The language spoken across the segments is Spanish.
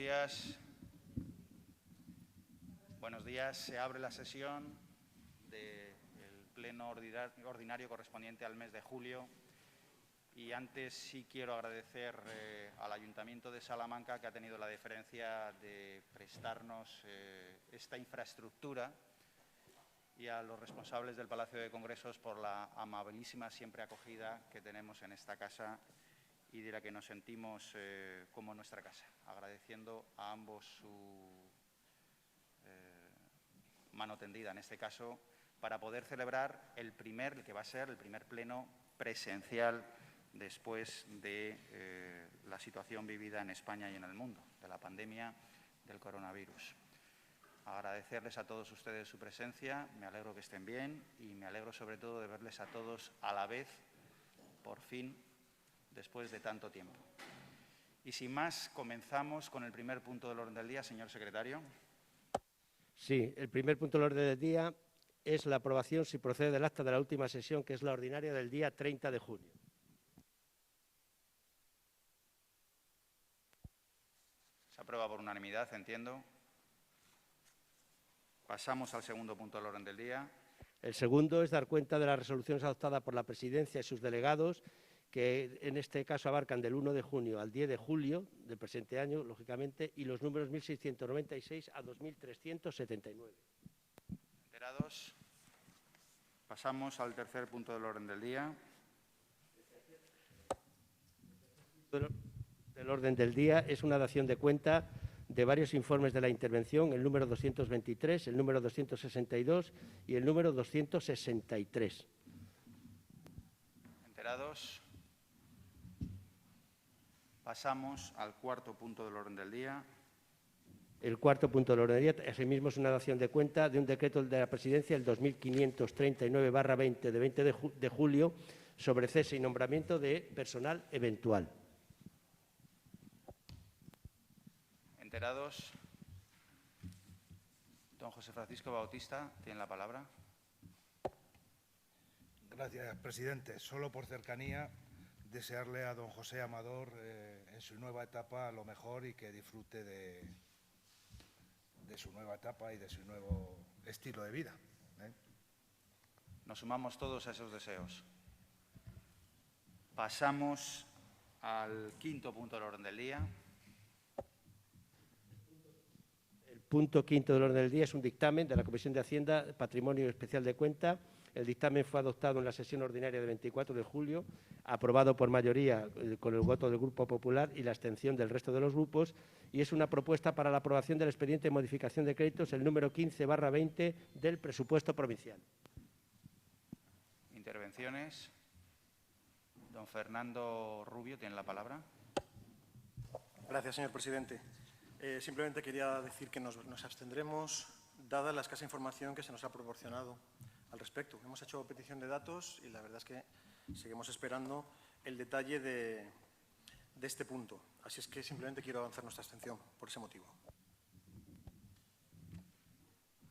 días. Buenos días. Se abre la sesión del Pleno ordinario correspondiente al mes de julio. Y antes sí quiero agradecer al Ayuntamiento de Salamanca, que ha tenido la deferencia de prestarnos esta infraestructura, y a los responsables del Palacio de Congresos por la amabilísima siempre acogida que tenemos en esta casa y de la que nos sentimos como nuestra casa, agradeciendo a ambos su mano tendida, en este caso, para poder celebrar el que va a ser el primer pleno presencial después de la situación vivida en España y en el mundo, de la pandemia del coronavirus. Agradecerles a todos ustedes su presencia, me alegro que estén bien y me alegro sobre todo de verles a todos a la vez, por fin, después de tanto tiempo. Y sin más, comenzamos con el primer punto del orden del día, señor secretario. Sí, el primer punto del orden del día es la aprobación, si procede, del acta de la última sesión, que es la ordinaria del día 30 de junio. Se aprueba por unanimidad, entiendo. Pasamos al segundo punto del orden del día. El segundo es dar cuenta de las resoluciones adoptadas por la Presidencia y sus delegados, que en este caso abarcan del 1 de junio al 10 de julio del presente año, lógicamente, y los números 1696 a 2379. Enterados. Pasamos al tercer punto del orden del día. El orden del día es una dación de cuenta de varios informes de la intervención, el número 223, el número 262 y el número 263. Enterados. Pasamos al cuarto punto del orden del día. El cuarto punto del orden del día, asimismo, es una dación de cuenta de un decreto de la Presidencia, el 2539/20 de 20 de julio, sobre cese y nombramiento de personal eventual. Enterados. Don José Francisco Bautista, tiene la palabra. Gracias, presidente. Solo por cercanía, desearle a don José Amador en su nueva etapa lo mejor y que disfrute de su nueva etapa y de su nuevo estilo de vida. Nos sumamos todos a esos deseos. Pasamos al quinto punto del orden del día. El punto quinto del orden del día es un dictamen de la Comisión de Hacienda, Patrimonio Especial de Cuenta. El dictamen fue adoptado en la sesión ordinaria del 24 de julio, aprobado por mayoría con el voto del Grupo Popular y la abstención del resto de los grupos, y es una propuesta para la aprobación del expediente de modificación de créditos, el número 15/20 del presupuesto provincial. Intervenciones. Don Fernando Rubio tiene la palabra. Gracias, señor presidente. Simplemente quería decir que nos abstendremos, dada la escasa información que se nos ha proporcionado al respecto. Hemos hecho petición de datos y la verdad es que seguimos esperando el detalle de este punto. Así es que simplemente quiero avanzar nuestra abstención por ese motivo.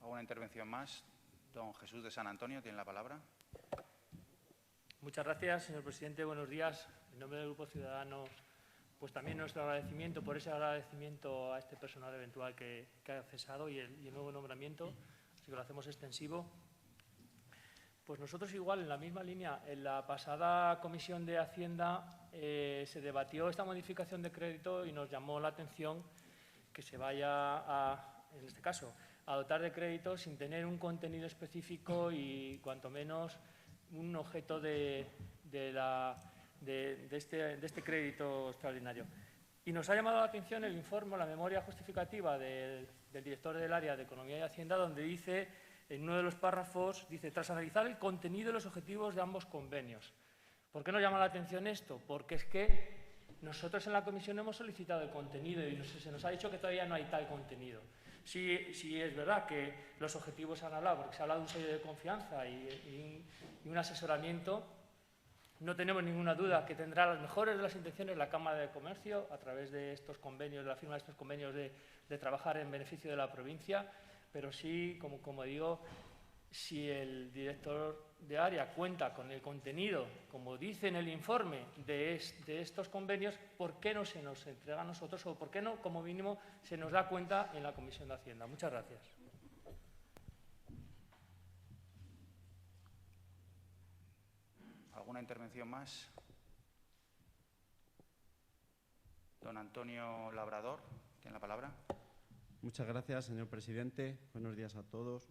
¿Alguna intervención más? Don Jesús de San Antonio tiene la palabra. Muchas gracias, señor presidente. Buenos días. En nombre del Grupo Ciudadano, pues también nuestro agradecimiento por ese agradecimiento a este personal eventual que ha cesado y el nuevo nombramiento, así que lo hacemos extensivo. Pues nosotros igual, en la misma línea, en la pasada Comisión de Hacienda se debatió esta modificación de crédito y nos llamó la atención que se vaya en este caso, a dotar de crédito sin tener un contenido específico y cuanto menos un objeto de este crédito extraordinario. Y nos ha llamado la atención el informe, la memoria justificativa del director del área de Economía y Hacienda, donde dice, en uno de los párrafos, dice, tras analizar el contenido y los objetivos de ambos convenios. ¿Por qué nos llama la atención esto? Porque es que nosotros en la comisión hemos solicitado el contenido y se nos ha dicho que todavía no hay tal contenido. Sí es verdad que los objetivos se han hablado, porque se ha hablado de un sello de confianza y un asesoramiento. No tenemos ninguna duda que tendrá las mejores de las intenciones la Cámara de Comercio a través de estos convenios, de la firma de estos convenios de trabajar en beneficio de la provincia, pero sí, como digo, si el director de área cuenta con el contenido, como dice en el informe, de estos convenios, ¿por qué no se nos entrega a nosotros o por qué no, como mínimo, se nos da cuenta en la Comisión de Hacienda? Muchas gracias. ¿Alguna intervención más? Don Antonio Labrador, tiene la palabra. Muchas gracias, señor presidente. Buenos días a todos.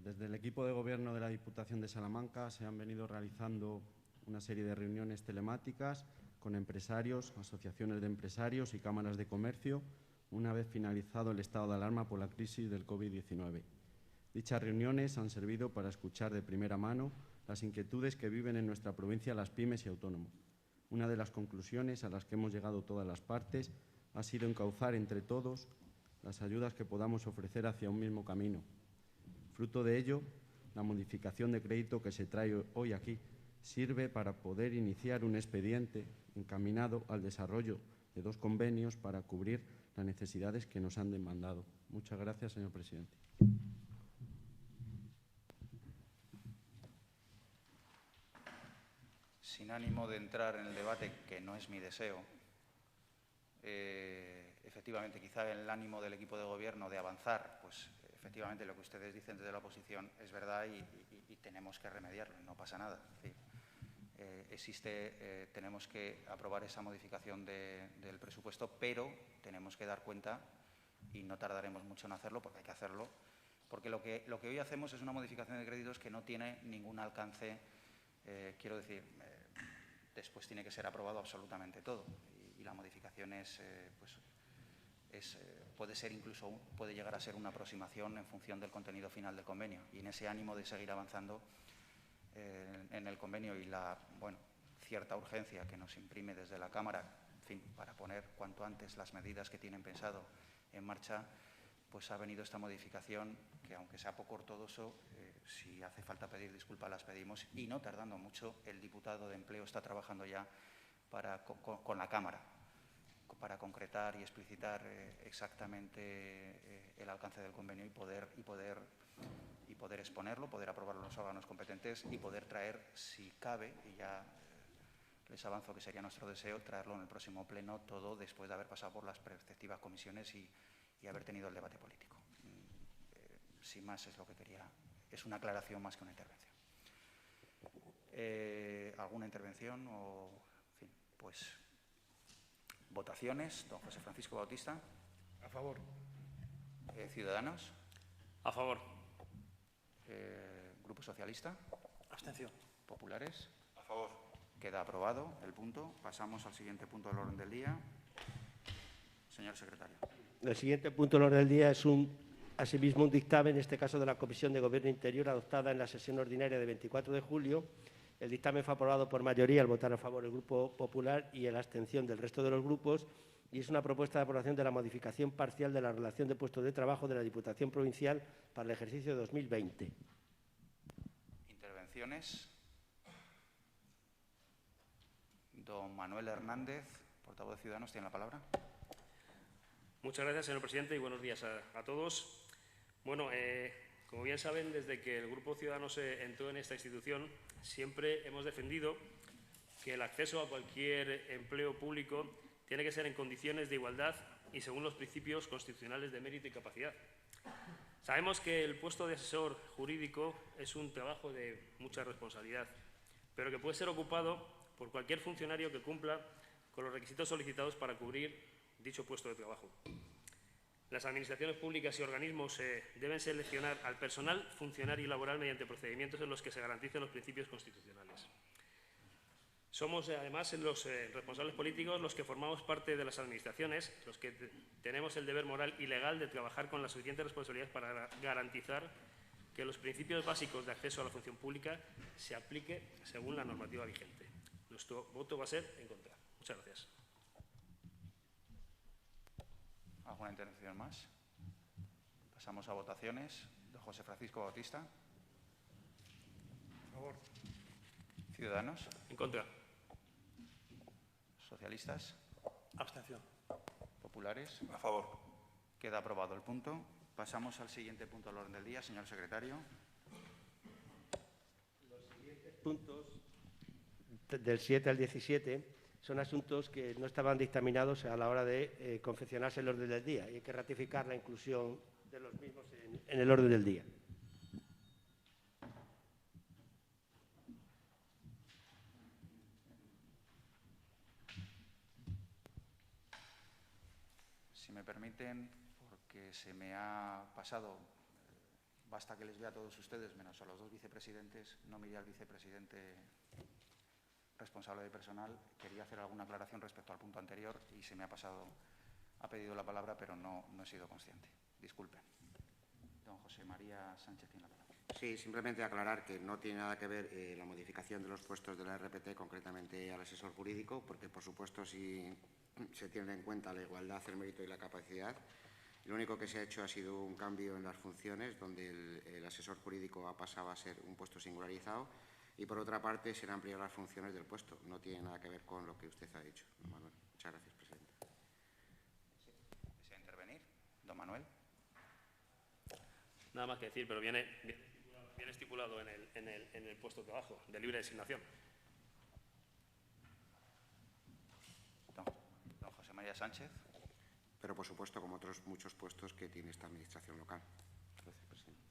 Desde el equipo de gobierno de la Diputación de Salamanca se han venido realizando una serie de reuniones telemáticas con empresarios, asociaciones de empresarios y cámaras de comercio, una vez finalizado el estado de alarma por la crisis del COVID-19. Dichas reuniones han servido para escuchar de primera mano las inquietudes que viven en nuestra provincia las pymes y autónomos. Una de las conclusiones a las que hemos llegado todas las partes ha sido encauzar entre todos las ayudas que podamos ofrecer hacia un mismo camino. Fruto de ello, la modificación de crédito que se trae hoy aquí sirve para poder iniciar un expediente encaminado al desarrollo de 2 convenios para cubrir las necesidades que nos han demandado. Muchas gracias, señor presidente. Sin ánimo de entrar en el debate, que no es mi deseo, efectivamente, quizá el ánimo del equipo de gobierno de avanzar, pues efectivamente lo que ustedes dicen desde la oposición es verdad y tenemos que remediarlo, no pasa nada. Es decir, tenemos que aprobar esa modificación del presupuesto, pero tenemos que dar cuenta, y no tardaremos mucho en hacerlo porque hay que hacerlo, porque lo que hoy hacemos es una modificación de créditos que no tiene ningún alcance, quiero decir, después tiene que ser aprobado absolutamente todo y la modificación puede llegar a ser una aproximación en función del contenido final del convenio, y en ese ánimo de seguir avanzando en el convenio y la cierta urgencia que nos imprime desde la Cámara, en fin, para poner cuanto antes las medidas que tienen pensado en marcha, pues ha venido esta modificación que, aunque sea poco ortodoxo, si hace falta pedir disculpas las pedimos, y no tardando mucho el diputado de Empleo está trabajando ya con la Cámara para concretar y explicitar exactamente el alcance del convenio y poder exponerlo, poder aprobarlo en los órganos competentes y poder traer, si cabe, y ya les avanzo que sería nuestro deseo, traerlo en el próximo pleno, todo después de haber pasado por las respectivas comisiones y haber tenido el debate político. Sin más, es lo que quería. Es una aclaración más que una intervención. ¿Alguna intervención? En fin, pues votaciones. Don José Francisco Bautista. A favor. Ciudadanos. A favor. Grupo Socialista. Abstención. Populares. A favor. Queda aprobado el punto. Pasamos al siguiente punto del orden del día. Señor secretario. El siguiente punto del orden del día es asimismo un dictamen, en este caso de la Comisión de Gobierno Interior, adoptada en la sesión ordinaria de 24 de julio. El dictamen fue aprobado por mayoría al votar a favor el Grupo Popular y en la abstención del resto de los grupos, y es una propuesta de aprobación de la modificación parcial de la relación de puestos de trabajo de la Diputación Provincial para el ejercicio 2020. Intervenciones. Don Manuel Hernández, portavoz de Ciudadanos, tiene la palabra. Muchas gracias, señor presidente, y buenos días a todos. Bueno, como bien saben, desde que el Grupo Ciudadanos entró en esta institución, siempre hemos defendido que el acceso a cualquier empleo público tiene que ser en condiciones de igualdad y según los principios constitucionales de mérito y capacidad. Sabemos que el puesto de asesor jurídico es un trabajo de mucha responsabilidad, pero que puede ser ocupado por cualquier funcionario que cumpla con los requisitos solicitados para cubrir dicho puesto de trabajo. Las administraciones públicas y organismos deben seleccionar al personal funcionario y laboral mediante procedimientos en los que se garanticen los principios constitucionales. Somos, además, los responsables políticos los que formamos parte de las administraciones, los que tenemos el deber moral y legal de trabajar con la suficiente responsabilidad para garantizar que los principios básicos de acceso a la función pública se aplique según la normativa vigente. Nuestro voto va a ser en contra. Muchas gracias. ¿Alguna intervención más? Pasamos a votaciones. Don José Francisco Bautista. A favor. Ciudadanos. En contra. Socialistas. Abstención. Populares. A favor. Queda aprobado el punto. Pasamos al siguiente punto del orden del día. Señor secretario. puntos, del 7 al 17, son asuntos que no estaban dictaminados a la hora de confeccionarse el orden del día y hay que ratificar la inclusión de los mismos en el orden del día. Si me permiten, porque se me ha pasado, basta que les vea a todos ustedes, menos a los dos vicepresidentes, no me iría al vicepresidente responsable de personal. Quería hacer alguna aclaración respecto al punto anterior y se me ha pasado, ha pedido la palabra, pero no he sido consciente. Disculpen. Don José María Sánchez tiene la palabra. Sí, simplemente aclarar que no tiene nada que ver la modificación de los puestos de la RPT concretamente al asesor jurídico, porque, por supuesto, si se tiene en cuenta la igualdad, el mérito y la capacidad. Lo único que se ha hecho ha sido un cambio en las funciones, donde el asesor jurídico ha pasado a ser un puesto singularizado y, por otra parte, se han ampliado las funciones del puesto. No tiene nada que ver con lo que usted ha dicho, don Manuel. Muchas gracias, presidente. ¿Desea intervenir? Don Manuel. Nada más que decir, pero viene estipulado en el puesto de trabajo, de libre designación. Don José María Sánchez. Pero, por supuesto, como otros muchos puestos que tiene esta administración local. Gracias, presidente.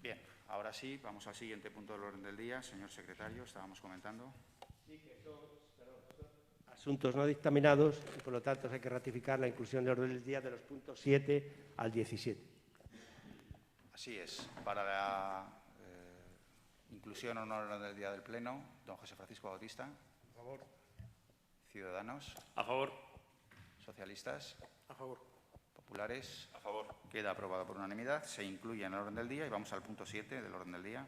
Bien, ahora sí, vamos al siguiente punto del orden del día. Señor secretario, estábamos comentando. Sí, que son asuntos no dictaminados y, por lo tanto, hay que ratificar la inclusión del orden del día de los puntos 7 al 17. Así es. Para la inclusión en orden del día del Pleno, don José Francisco Bautista. A favor. Ciudadanos. A favor. Socialistas. A favor. Populares. A favor. Queda aprobado por unanimidad. Se incluye en el orden del día y vamos al punto 7 del orden del día.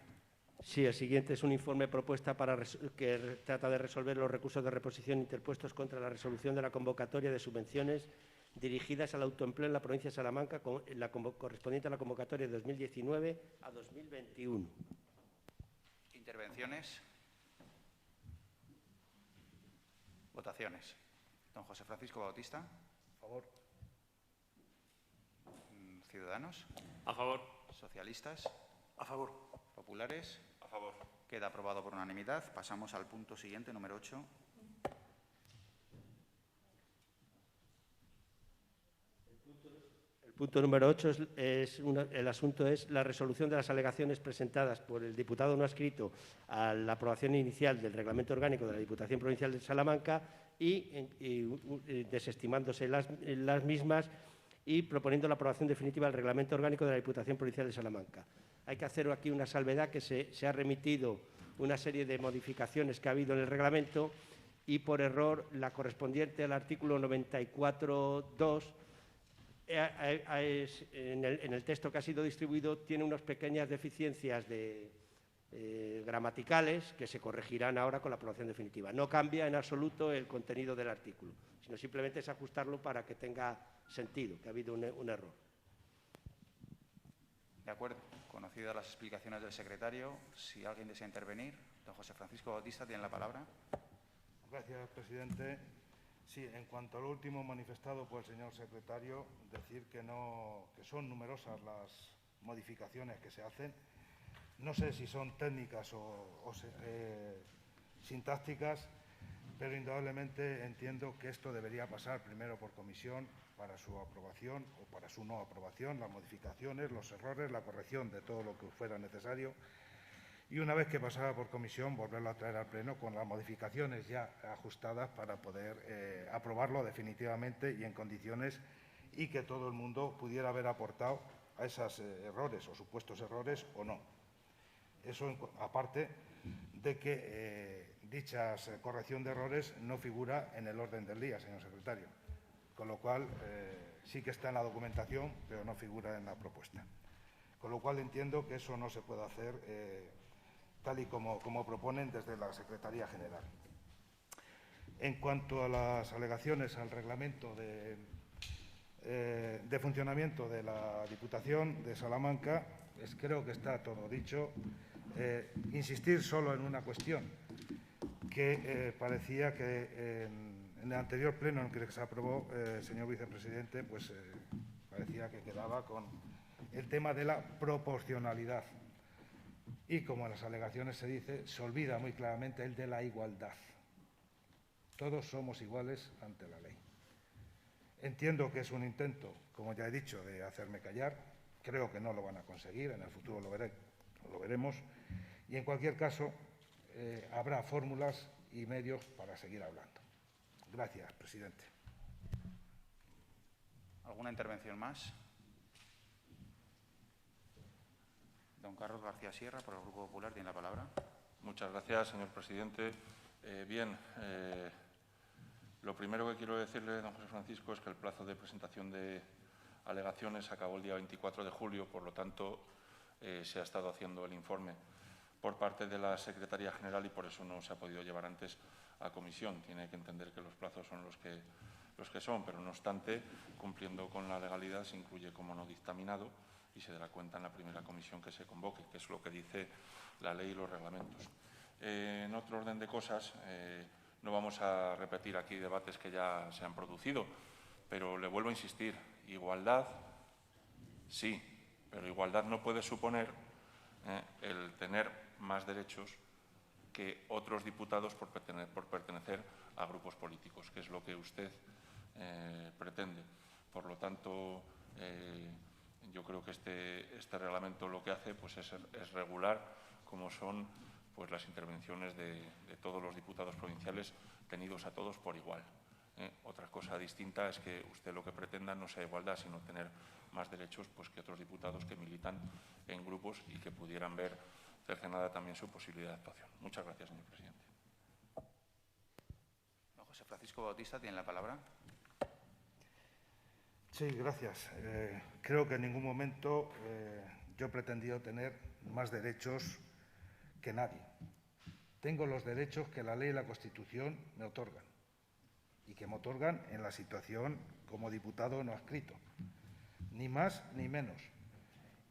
Sí, el siguiente es un informe propuesta que trata de resolver los recursos de reposición interpuestos contra la resolución de la convocatoria de subvenciones dirigidas al autoempleo en la provincia de Salamanca, correspondiente a la convocatoria de 2019 a 2021. Intervenciones. Votaciones. Don José Francisco Bautista. A favor. Ciudadanos. A favor. Socialistas. A favor. Populares. A favor. Queda aprobado por unanimidad. Pasamos al punto siguiente, número 8. El punto número 8 el asunto es la resolución de las alegaciones presentadas por el diputado no adscrito a la aprobación inicial del Reglamento Orgánico de la Diputación Provincial de Salamanca y desestimándose las mismas y proponiendo la aprobación definitiva del Reglamento Orgánico de la Diputación Provincial de Salamanca. Hay que hacer aquí una salvedad que se ha remitido una serie de modificaciones que ha habido en el reglamento y por error la correspondiente al artículo 94.2 en el texto que ha sido distribuido tiene unas pequeñas deficiencias gramaticales que se corregirán ahora con la aprobación definitiva. No cambia en absoluto el contenido del artículo, sino simplemente es ajustarlo para que tenga sentido, que ha habido un error. De acuerdo. Conocidas las explicaciones del secretario, si alguien desea intervenir, don José Francisco Bautista tiene la palabra. Gracias, presidente. Sí, en cuanto a lo último manifestado por el señor secretario, decir que son numerosas las modificaciones que se hacen. No sé si son técnicas o sintácticas, pero indudablemente entiendo que esto debería pasar primero por comisión para su aprobación o para su no aprobación, las modificaciones, los errores, la corrección de todo lo que fuera necesario. Y una vez que pasara por comisión, volverlo a traer al Pleno con las modificaciones ya ajustadas para poder aprobarlo definitivamente y en condiciones y que todo el mundo pudiera haber aportado a esos errores o supuestos errores o no. Eso aparte de que dicha corrección de errores no figura en el orden del día, señor secretario, con lo cual sí que está en la documentación, pero no figura en la propuesta. Con lo cual entiendo que eso no se puede hacer tal y como proponen desde la Secretaría General. En cuanto a las alegaciones al reglamento de funcionamiento de la Diputación de Salamanca, creo que está todo dicho. Insistir solo en una cuestión, que parecía que en el anterior pleno en el que se aprobó, señor vicepresidente, pues parecía que quedaba con el tema de la proporcionalidad. Y, como en las alegaciones se dice, se olvida muy claramente el de la igualdad. Todos somos iguales ante la ley. Entiendo que es un intento, como ya he dicho, de hacerme callar. Creo que no lo van a conseguir, en el futuro lo veremos. Y, en cualquier caso, habrá fórmulas y medios para seguir hablando. Gracias, presidente. ¿Alguna intervención más? Don Carlos García Sierra, por el Grupo Popular, tiene la palabra. Muchas gracias, señor presidente. Lo primero que quiero decirle, don José Francisco, es que el plazo de presentación de alegaciones acabó el día 24 de julio, por lo tanto, se ha estado haciendo el informe por parte de la Secretaría General y por eso no se ha podido llevar antes a comisión. Tiene que entender que los plazos son los que son, pero no obstante, cumpliendo con la legalidad, se incluye como no dictaminado y se dará cuenta en la primera comisión que se convoque, que es lo que dice la ley y los reglamentos. En otro orden de cosas, no vamos a repetir aquí debates que ya se han producido, pero le vuelvo a insistir, igualdad, sí, pero igualdad no puede suponer el tener más derechos que otros diputados por pertenecer a grupos políticos, que es lo que usted pretende. Por lo tanto, yo creo que este reglamento lo que hace pues, es regular cómo son pues, las intervenciones de todos los diputados provinciales, tenidos a todos por igual. Otra cosa distinta es que usted lo que pretenda no sea igualdad, sino tener más derechos pues, que otros diputados que militan en grupos y que pudieran ver cercenada también su posibilidad de actuación. Muchas gracias, señor presidente. Don José Francisco Bautista tiene la palabra. Sí, gracias. Creo que en ningún momento yo he pretendido tener más derechos que nadie. Tengo los derechos que la ley y la Constitución me otorgan y que me otorgan en la situación como diputado no adscrito, ni más ni menos.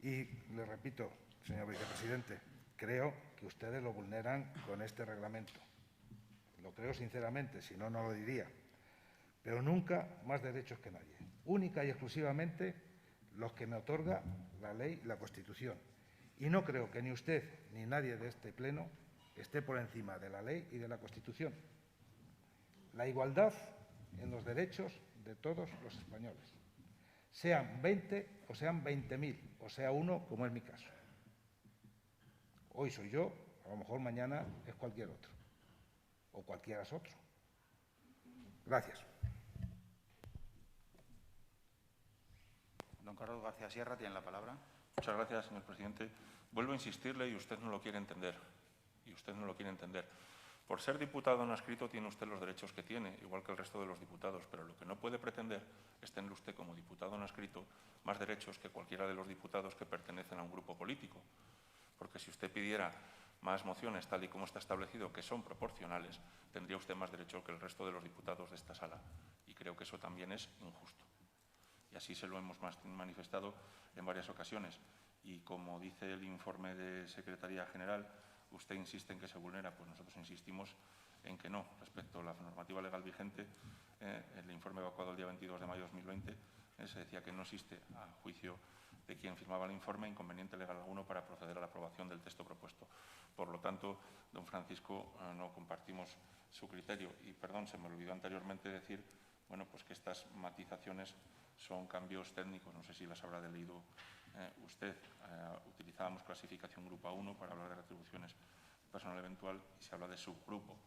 Y le repito, señor vicepresidente, creo que ustedes lo vulneran con este reglamento. Lo creo sinceramente, si no, no lo diría. Pero nunca más derechos que nadie. Única y exclusivamente los que me otorga la ley y la Constitución. Y no creo que ni usted ni nadie de este Pleno esté por encima de la ley y de la Constitución. La igualdad en los derechos de todos los españoles, sean 20 o sean 20.000, o sea uno, como es mi caso. Hoy soy yo, a lo mejor mañana es cualquier otro, o cualquiera es otro. Gracias. Don Carlos García Sierra tiene la palabra. Muchas gracias, señor presidente. Vuelvo a insistirle y usted no lo quiere entender. Por ser diputado no adscrito tiene usted los derechos que tiene, igual que el resto de los diputados, pero lo que no puede pretender es tener usted como diputado no adscrito más derechos que cualquiera de los diputados que pertenecen a un grupo político. Porque si usted pidiera más mociones, tal y como está establecido, que son proporcionales, tendría usted más derecho que el resto de los diputados de esta sala. Y creo que eso también es injusto. Y así se lo hemos manifestado en varias ocasiones. Y como dice el informe de Secretaría General, usted insiste en que se vulnera, pues nosotros insistimos en que no. Respecto a la normativa legal vigente, el informe evacuado el día 22 de mayo de 2020 se decía que no existe, a juicio de quien firmaba el informe, inconveniente legal alguno para proceder a la aprobación del texto propuesto. Por lo tanto, don Francisco, no compartimos su criterio. Y, perdón, se me olvidó anteriormente decir, bueno, pues que estas matizaciones son cambios técnicos, no sé si las habrá leído usted. Utilizábamos clasificación grupo 1 para hablar de retribuciones de personal eventual y se habla de subgrupo,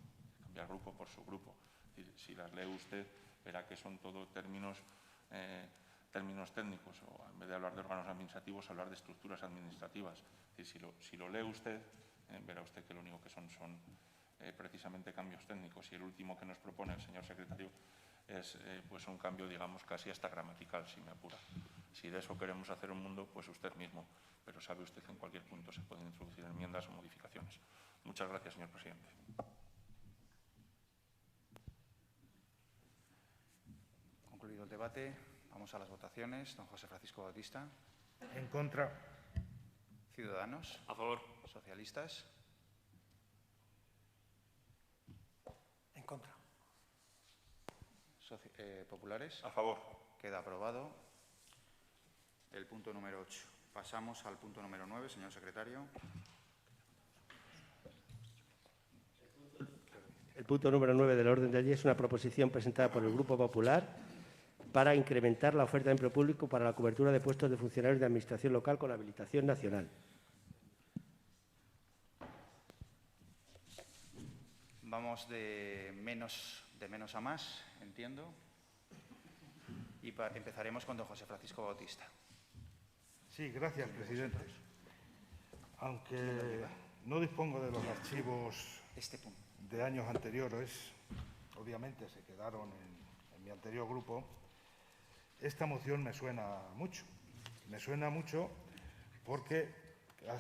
cambiar grupo por subgrupo. Es decir, si las lee usted, verá que son todo términos técnicos, o en vez de hablar de órganos administrativos, hablar de estructuras administrativas. Es decir, si lo lee usted, verá usted que lo único que son precisamente cambios técnicos. Y el último que nos propone el señor secretario es pues un cambio, digamos, casi hasta gramatical, si me apura. Si de eso queremos hacer un mundo, pues usted mismo. Pero sabe usted que en cualquier punto se pueden introducir enmiendas o modificaciones. Muchas gracias, señor presidente. Concluido el debate, vamos a las votaciones. Don José Francisco Bautista. En contra. Ciudadanos. A favor. Socialistas. En contra. Populares. A favor. Queda aprobado el punto número 8. Pasamos al punto número 9, señor secretario. El punto número 9 del orden del día es una proposición presentada por el Grupo Popular para incrementar la oferta de empleo público para la cobertura de puestos de funcionarios de Administración local con habilitación nacional. Vamos de menos a más, entiendo. Y empezaremos con don José Francisco Bautista. Sí, gracias, presidente. Aunque no dispongo de los archivos de años anteriores, obviamente se quedaron en mi anterior grupo, esta moción me suena mucho. Me suena mucho porque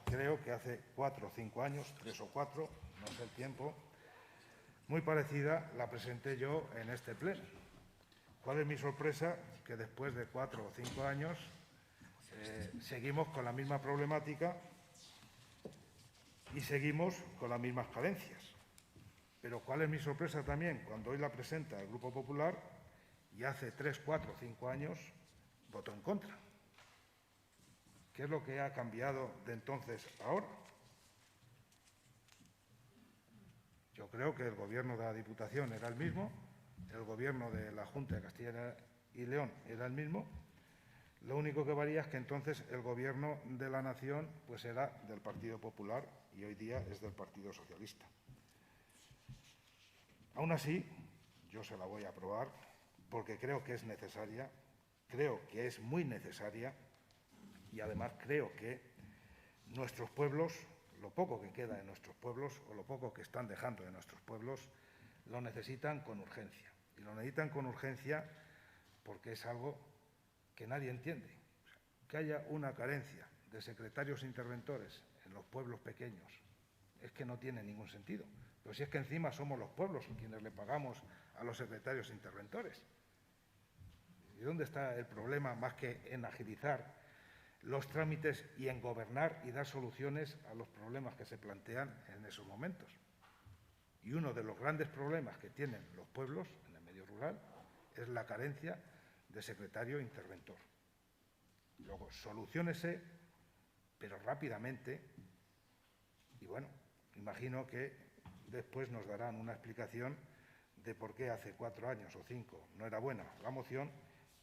creo que hace 4 o 5 años, 3 o 4, no sé el tiempo, muy parecida la presenté yo en este pleno. ¿Cuál es mi sorpresa? Que después de 4 o 5 años seguimos con la misma problemática y seguimos con las mismas carencias. Pero ¿cuál es mi sorpresa también? Cuando hoy la presenta el Grupo Popular y hace 3, 4, 5 años votó en contra. ¿Qué es lo que ha cambiado de entonces a ahora? Yo creo que el Gobierno de la Diputación era el mismo, el Gobierno de la Junta de Castilla y León era el mismo. Lo único que varía es que entonces el Gobierno de la Nación pues era del Partido Popular y hoy día es del Partido Socialista. Aún así, yo se la voy a aprobar porque creo que es necesaria, creo que es muy necesaria y además creo que nuestros pueblos, lo poco que queda de nuestros pueblos o lo poco que están dejando de nuestros pueblos, lo necesitan con urgencia. Y lo necesitan con urgencia porque es algo que nadie entiende. Que haya una carencia de secretarios interventores en los pueblos pequeños es que no tiene ningún sentido. Pero si es que encima somos los pueblos quienes le pagamos a los secretarios interventores. ¿Y dónde está el problema más que en agilizar los trámites y en gobernar y dar soluciones a los problemas que se plantean en esos momentos? Y uno de los grandes problemas que tienen los pueblos en el medio rural es la carencia de secretario interventor. Luego, soluciónese, pero rápidamente, y bueno, imagino que después nos darán una explicación de por qué hace 4 años o 5 no era buena la moción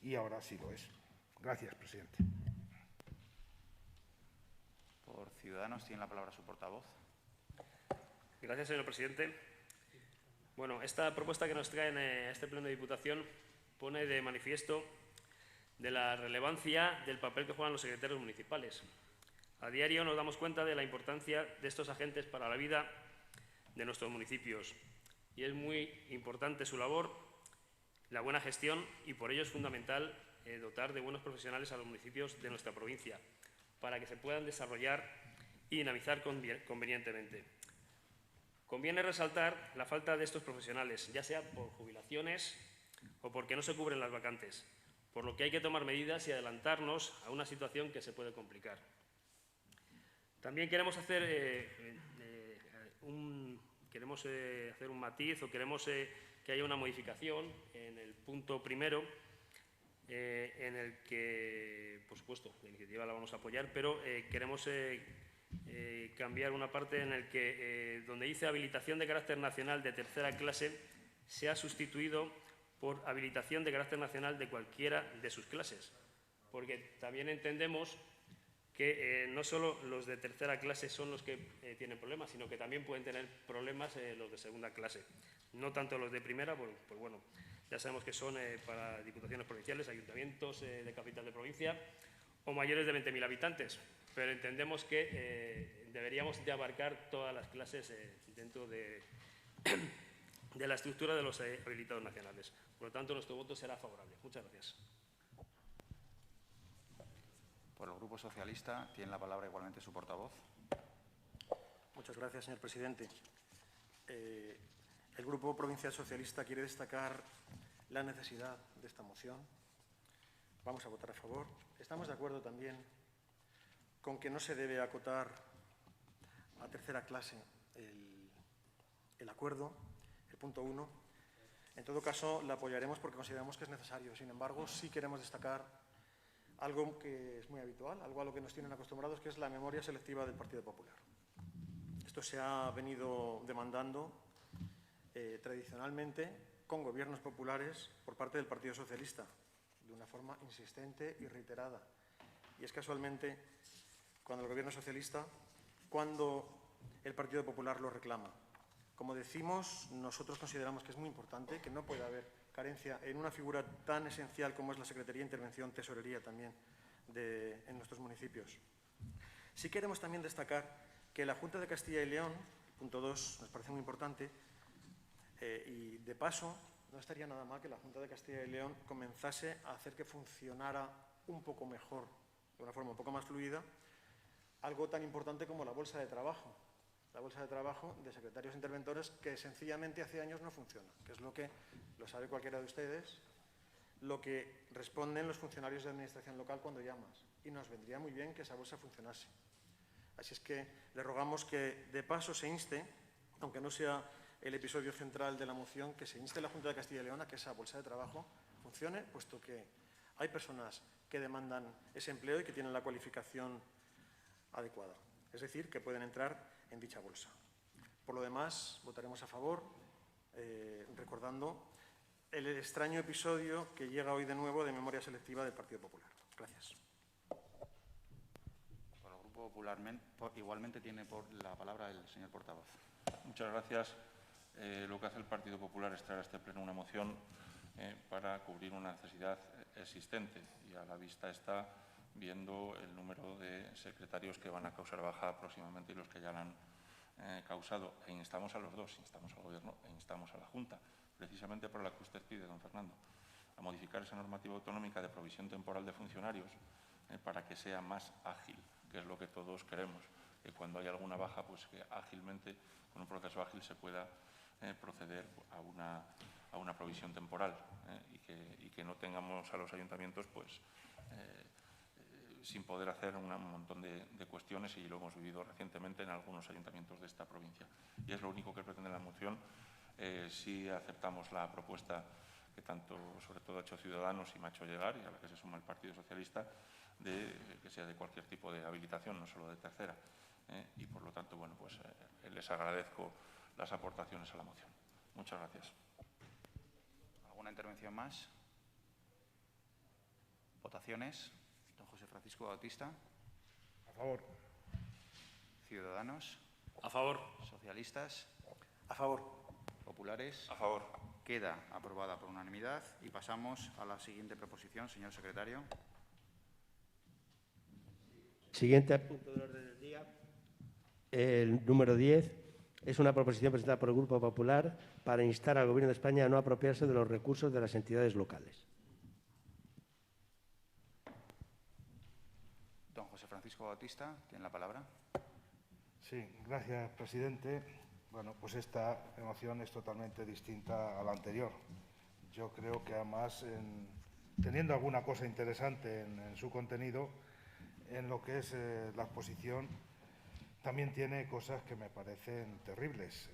y ahora sí lo es. Gracias, presidente. Por Ciudadanos tiene la palabra su portavoz. Gracias, señor presidente. Bueno, esta propuesta que nos traen a este pleno de Diputación pone de manifiesto de la relevancia del papel que juegan los secretarios municipales. A diario nos damos cuenta de la importancia de estos agentes para la vida de nuestros municipios y es muy importante su labor, la buena gestión y por ello es fundamental dotar de buenos profesionales a los municipios de nuestra provincia para que se puedan desarrollar y dinamizar convenientemente. Conviene resaltar la falta de estos profesionales, ya sea por jubilaciones o porque no se cubren las vacantes, por lo que hay que tomar medidas y adelantarnos a una situación que se puede complicar. También queremos hacer un matiz o queremos que haya una modificación en el punto primero, en el que, por supuesto, la iniciativa la vamos a apoyar, pero queremos cambiar una parte en el que, donde dice habilitación de carácter nacional de tercera clase, sea sustituido por habilitación de carácter nacional de cualquiera de sus clases, porque también entendemos que no solo los de tercera clase son los que tienen problemas, sino que también pueden tener problemas los de segunda clase. No tanto los de primera, pues bueno, ya sabemos que son para diputaciones provinciales, ayuntamientos de capital de provincia o mayores de 20.000 habitantes, pero entendemos que deberíamos de abarcar todas las clases dentro de la estructura de los habilitados nacionales. Por lo tanto, nuestro voto será favorable. Muchas gracias. Por el Grupo Socialista tiene la palabra igualmente su portavoz. Muchas gracias, señor presidente. El Grupo Provincial Socialista quiere destacar la necesidad de esta moción. Vamos a votar a favor. Estamos de acuerdo también con que no se debe acotar a tercera clase el acuerdo, el punto 1. En todo caso, la apoyaremos porque consideramos que es necesario. Sin embargo, sí queremos destacar algo que es muy habitual, algo a lo que nos tienen acostumbrados, que es la memoria selectiva del Partido Popular. Esto se ha venido demandando tradicionalmente con gobiernos populares por parte del Partido Socialista, de una forma insistente y reiterada. Y es casualmente cuando el Gobierno socialista, cuando el Partido Popular lo reclama. Como decimos, nosotros consideramos que es muy importante, que no puede haber carencia en una figura tan esencial como es la Secretaría de Intervención, Tesorería también en nuestros municipios. Sí queremos también destacar que la Junta de Castilla y León, punto 2, nos parece muy importante, y de paso no estaría nada mal que la Junta de Castilla y León comenzase a hacer que funcionara un poco mejor, de una forma un poco más fluida, algo tan importante como la bolsa de trabajo. La bolsa de trabajo de secretarios interventores que sencillamente hace años no funciona, que es lo que, lo sabe cualquiera de ustedes, lo que responden los funcionarios de administración local cuando llamas. Y nos vendría muy bien que esa bolsa funcionase. Así es que le rogamos que de paso se inste, aunque no sea el episodio central de la moción, que se inste a la Junta de Castilla y León a que esa bolsa de trabajo funcione, puesto que hay personas que demandan ese empleo y que tienen la cualificación adecuada. Es decir, que pueden entrar en dicha bolsa. Por lo demás, votaremos a favor, recordando el extraño episodio que llega hoy de nuevo de memoria selectiva del Partido Popular. Gracias. Por el Grupo Popular, igualmente tiene la palabra el señor portavoz. Muchas gracias. Lo que hace el Partido Popular es traer a este pleno una moción para cubrir una necesidad existente y a la vista está viendo el número de secretarios que van a causar baja próximamente y los que ya la han causado. E instamos a los dos, instamos al Gobierno e instamos a la Junta, precisamente por la que usted pide, don Fernando, a modificar esa normativa autonómica de provisión temporal de funcionarios para que sea más ágil, que es lo que todos queremos, que cuando hay alguna baja, pues que ágilmente, con un proceso ágil, se pueda proceder a una provisión temporal y que no tengamos a los ayuntamientos pues sin poder hacer un montón de cuestiones, y lo hemos vivido recientemente en algunos ayuntamientos de esta provincia. Y es lo único que pretende la moción. Sí aceptamos la propuesta que tanto, sobre todo, ha hecho Ciudadanos y me ha hecho llegar, y a la que se suma el Partido Socialista, de que sea de cualquier tipo de habilitación, no solo de tercera. Y, por lo tanto, bueno, pues les agradezco las aportaciones a la moción. Muchas gracias. ¿Alguna intervención más? ¿Votaciones? Don José Francisco Bautista. A favor. Ciudadanos. A favor. Socialistas. A favor. Populares. A favor. Queda aprobada por unanimidad y pasamos a la siguiente proposición, señor secretario. Siguiente punto del orden del día, el número 10, es una proposición presentada por el Grupo Popular para instar al Gobierno de España a no apropiarse de los recursos de las entidades locales. Don José Francisco Bautista, tiene la palabra. Sí, gracias, presidente. Bueno, pues esta moción es totalmente distinta a la anterior. Yo creo que además, teniendo alguna cosa interesante en su contenido, en lo que es la exposición, también tiene cosas que me parecen terribles.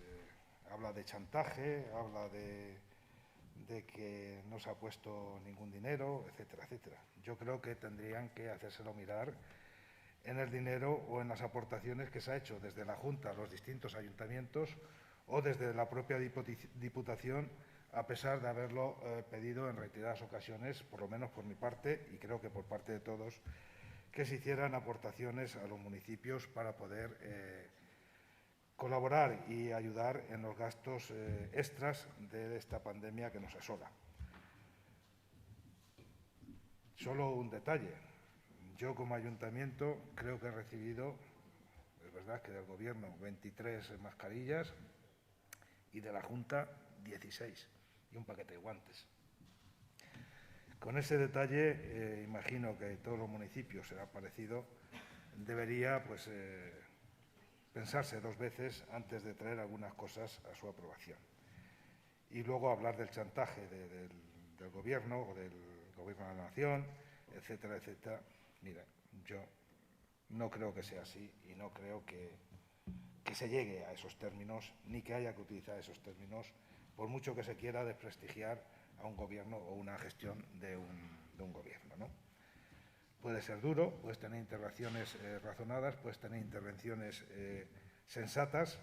Habla de chantaje, habla de que no se ha puesto ningún dinero, etcétera, etcétera. Yo creo que tendrían que hacérselo mirar en el dinero o en las aportaciones que se ha hecho desde la Junta a los distintos ayuntamientos o desde la propia Diputación, a pesar de haberlo pedido en reiteradas ocasiones, por lo menos por mi parte y creo que por parte de todos, que se hicieran aportaciones a los municipios para poder colaborar y ayudar en los gastos extras de esta pandemia que nos asola. Solo un detalle. Yo, como ayuntamiento, creo que he recibido, es verdad que del Gobierno, 23 mascarillas y de la Junta 16 y un paquete de guantes. Con ese detalle, imagino que todos los municipios será parecido, debería pues, pensarse dos veces antes de traer algunas cosas a su aprobación. Y luego hablar del chantaje del Gobierno o del Gobierno de la Nación, etcétera, etcétera. Mira, yo no creo que sea así y no creo que se llegue a esos términos, ni que haya que utilizar esos términos, por mucho que se quiera desprestigiar a un gobierno o una gestión de un gobierno, ¿no? Puede ser duro, puedes tener intervenciones razonadas, puedes tener intervenciones sensatas,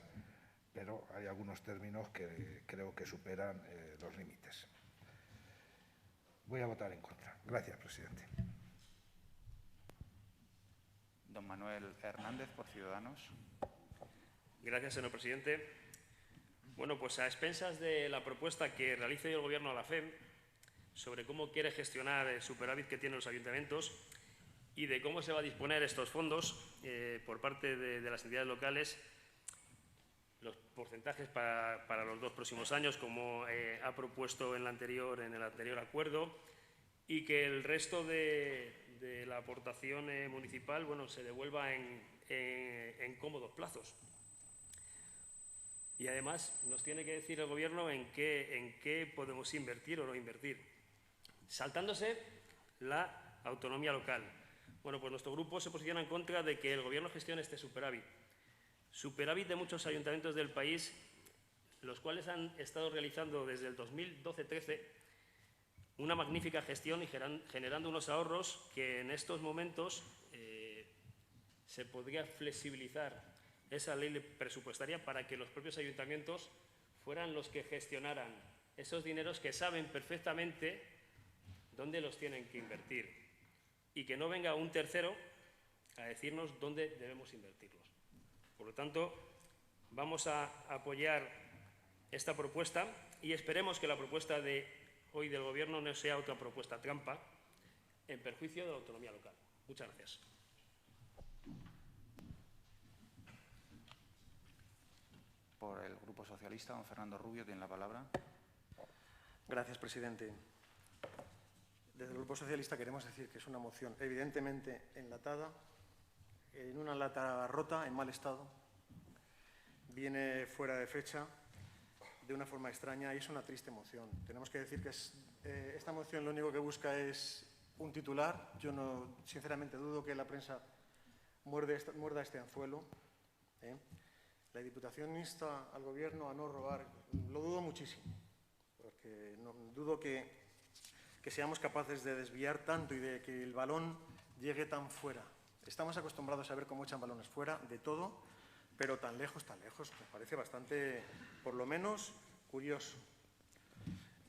pero hay algunos términos que creo que superan los límites. Voy a votar en contra. Gracias, presidente. Don Manuel Hernández, por Ciudadanos. Gracias, señor presidente. Bueno, pues a expensas de la propuesta que realice hoy el Gobierno a la FEM sobre cómo quiere gestionar el superávit que tienen los ayuntamientos y de cómo se va a disponer estos fondos por parte de las entidades locales, los porcentajes para los 2 próximos años, como ha propuesto en el anterior acuerdo, y que el resto de la aportación municipal, bueno, se devuelva en cómodos plazos. Y además nos tiene que decir el Gobierno en qué podemos invertir o no invertir, saltándose la autonomía local. Bueno, pues nuestro grupo se posiciona en contra de que el Gobierno gestione este superávit. Superávit de muchos ayuntamientos del país, los cuales han estado realizando desde el 2012-13 una magnífica gestión y generando unos ahorros que en estos momentos se podría flexibilizar esa ley presupuestaria para que los propios ayuntamientos fueran los que gestionaran esos dineros, que saben perfectamente dónde los tienen que invertir y que no venga un tercero a decirnos dónde debemos invertirlos. Por lo tanto, vamos a apoyar esta propuesta y esperemos que la propuesta de hoy del Gobierno no sea otra propuesta trampa en perjuicio de la autonomía local. Muchas gracias. Por el Grupo Socialista, don Fernando Rubio tiene la palabra. Gracias, presidente. Desde el Grupo Socialista queremos decir que es una moción evidentemente enlatada, en una lata rota, en mal estado, viene fuera de fecha, de una forma extraña, y es una triste moción. Tenemos que decir que esta moción lo único que busca es un titular. Yo sinceramente dudo que la prensa muerda este anzuelo. La Diputación insta al Gobierno a no robar. Lo dudo muchísimo, porque dudo que seamos capaces de desviar tanto y de que el balón llegue tan fuera. Estamos acostumbrados a ver cómo echan balones fuera de todo, pero tan lejos, me parece bastante, por lo menos, curioso.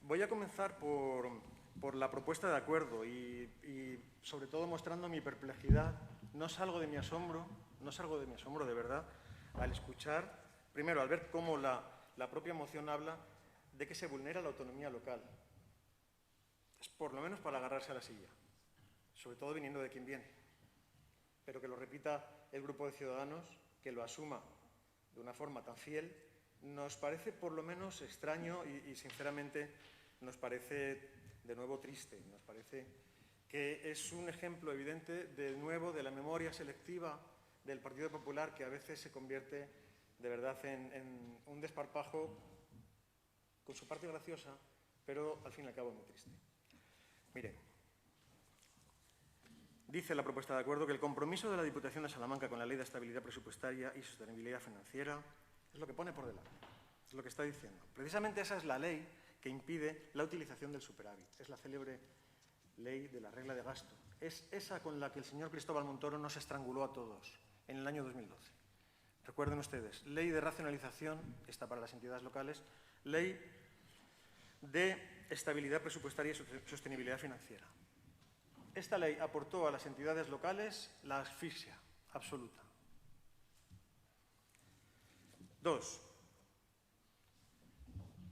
Voy a comenzar por la propuesta de acuerdo y sobre todo mostrando mi perplejidad. No salgo de mi asombro de verdad al escuchar, primero al ver cómo la propia moción habla de que se vulnera la autonomía local. Es por lo menos para agarrarse a la silla, sobre todo viniendo de quien viene. Pero que lo repita el Grupo de Ciudadanos, que lo asuma de una forma tan fiel, nos parece por lo menos extraño y sinceramente nos parece de nuevo triste. Nos parece que es un ejemplo evidente de nuevo de la memoria selectiva del Partido Popular, que a veces se convierte de verdad en un desparpajo con su parte graciosa, pero al fin y al cabo muy triste. Miren. Dice la propuesta de acuerdo que el compromiso de la Diputación de Salamanca con la Ley de Estabilidad Presupuestaria y Sostenibilidad Financiera es lo que pone por delante, es lo que está diciendo. Precisamente esa es la ley que impide la utilización del superávit. Es la célebre ley de la regla de gasto. Es esa con la que el señor Cristóbal Montoro nos estranguló a todos en el año 2012. Recuerden ustedes, ley de racionalización, esta para las entidades locales, ley de estabilidad presupuestaria y sostenibilidad financiera. Esta ley aportó a las entidades locales la asfixia absoluta. 2.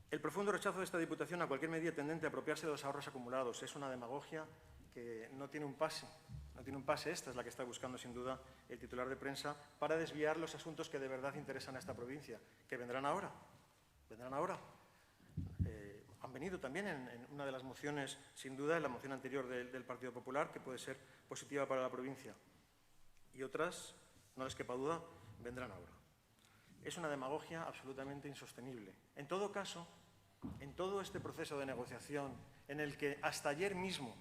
El profundo rechazo de esta Diputación a cualquier medida tendente a apropiarse de los ahorros acumulados. Es una demagogia que no tiene un pase. No tiene un pase. Esta es la que está buscando, sin duda, el titular de prensa para desviar los asuntos que de verdad interesan a esta provincia, que vendrán ahora. Vendrán ahora. Han venido también en una de las mociones, sin duda, en la moción anterior del Partido Popular, que puede ser positiva para la provincia. Y otras, no les quepa duda, vendrán ahora. Es una demagogia absolutamente insostenible. En todo caso, en todo este proceso de negociación, en el que hasta ayer mismo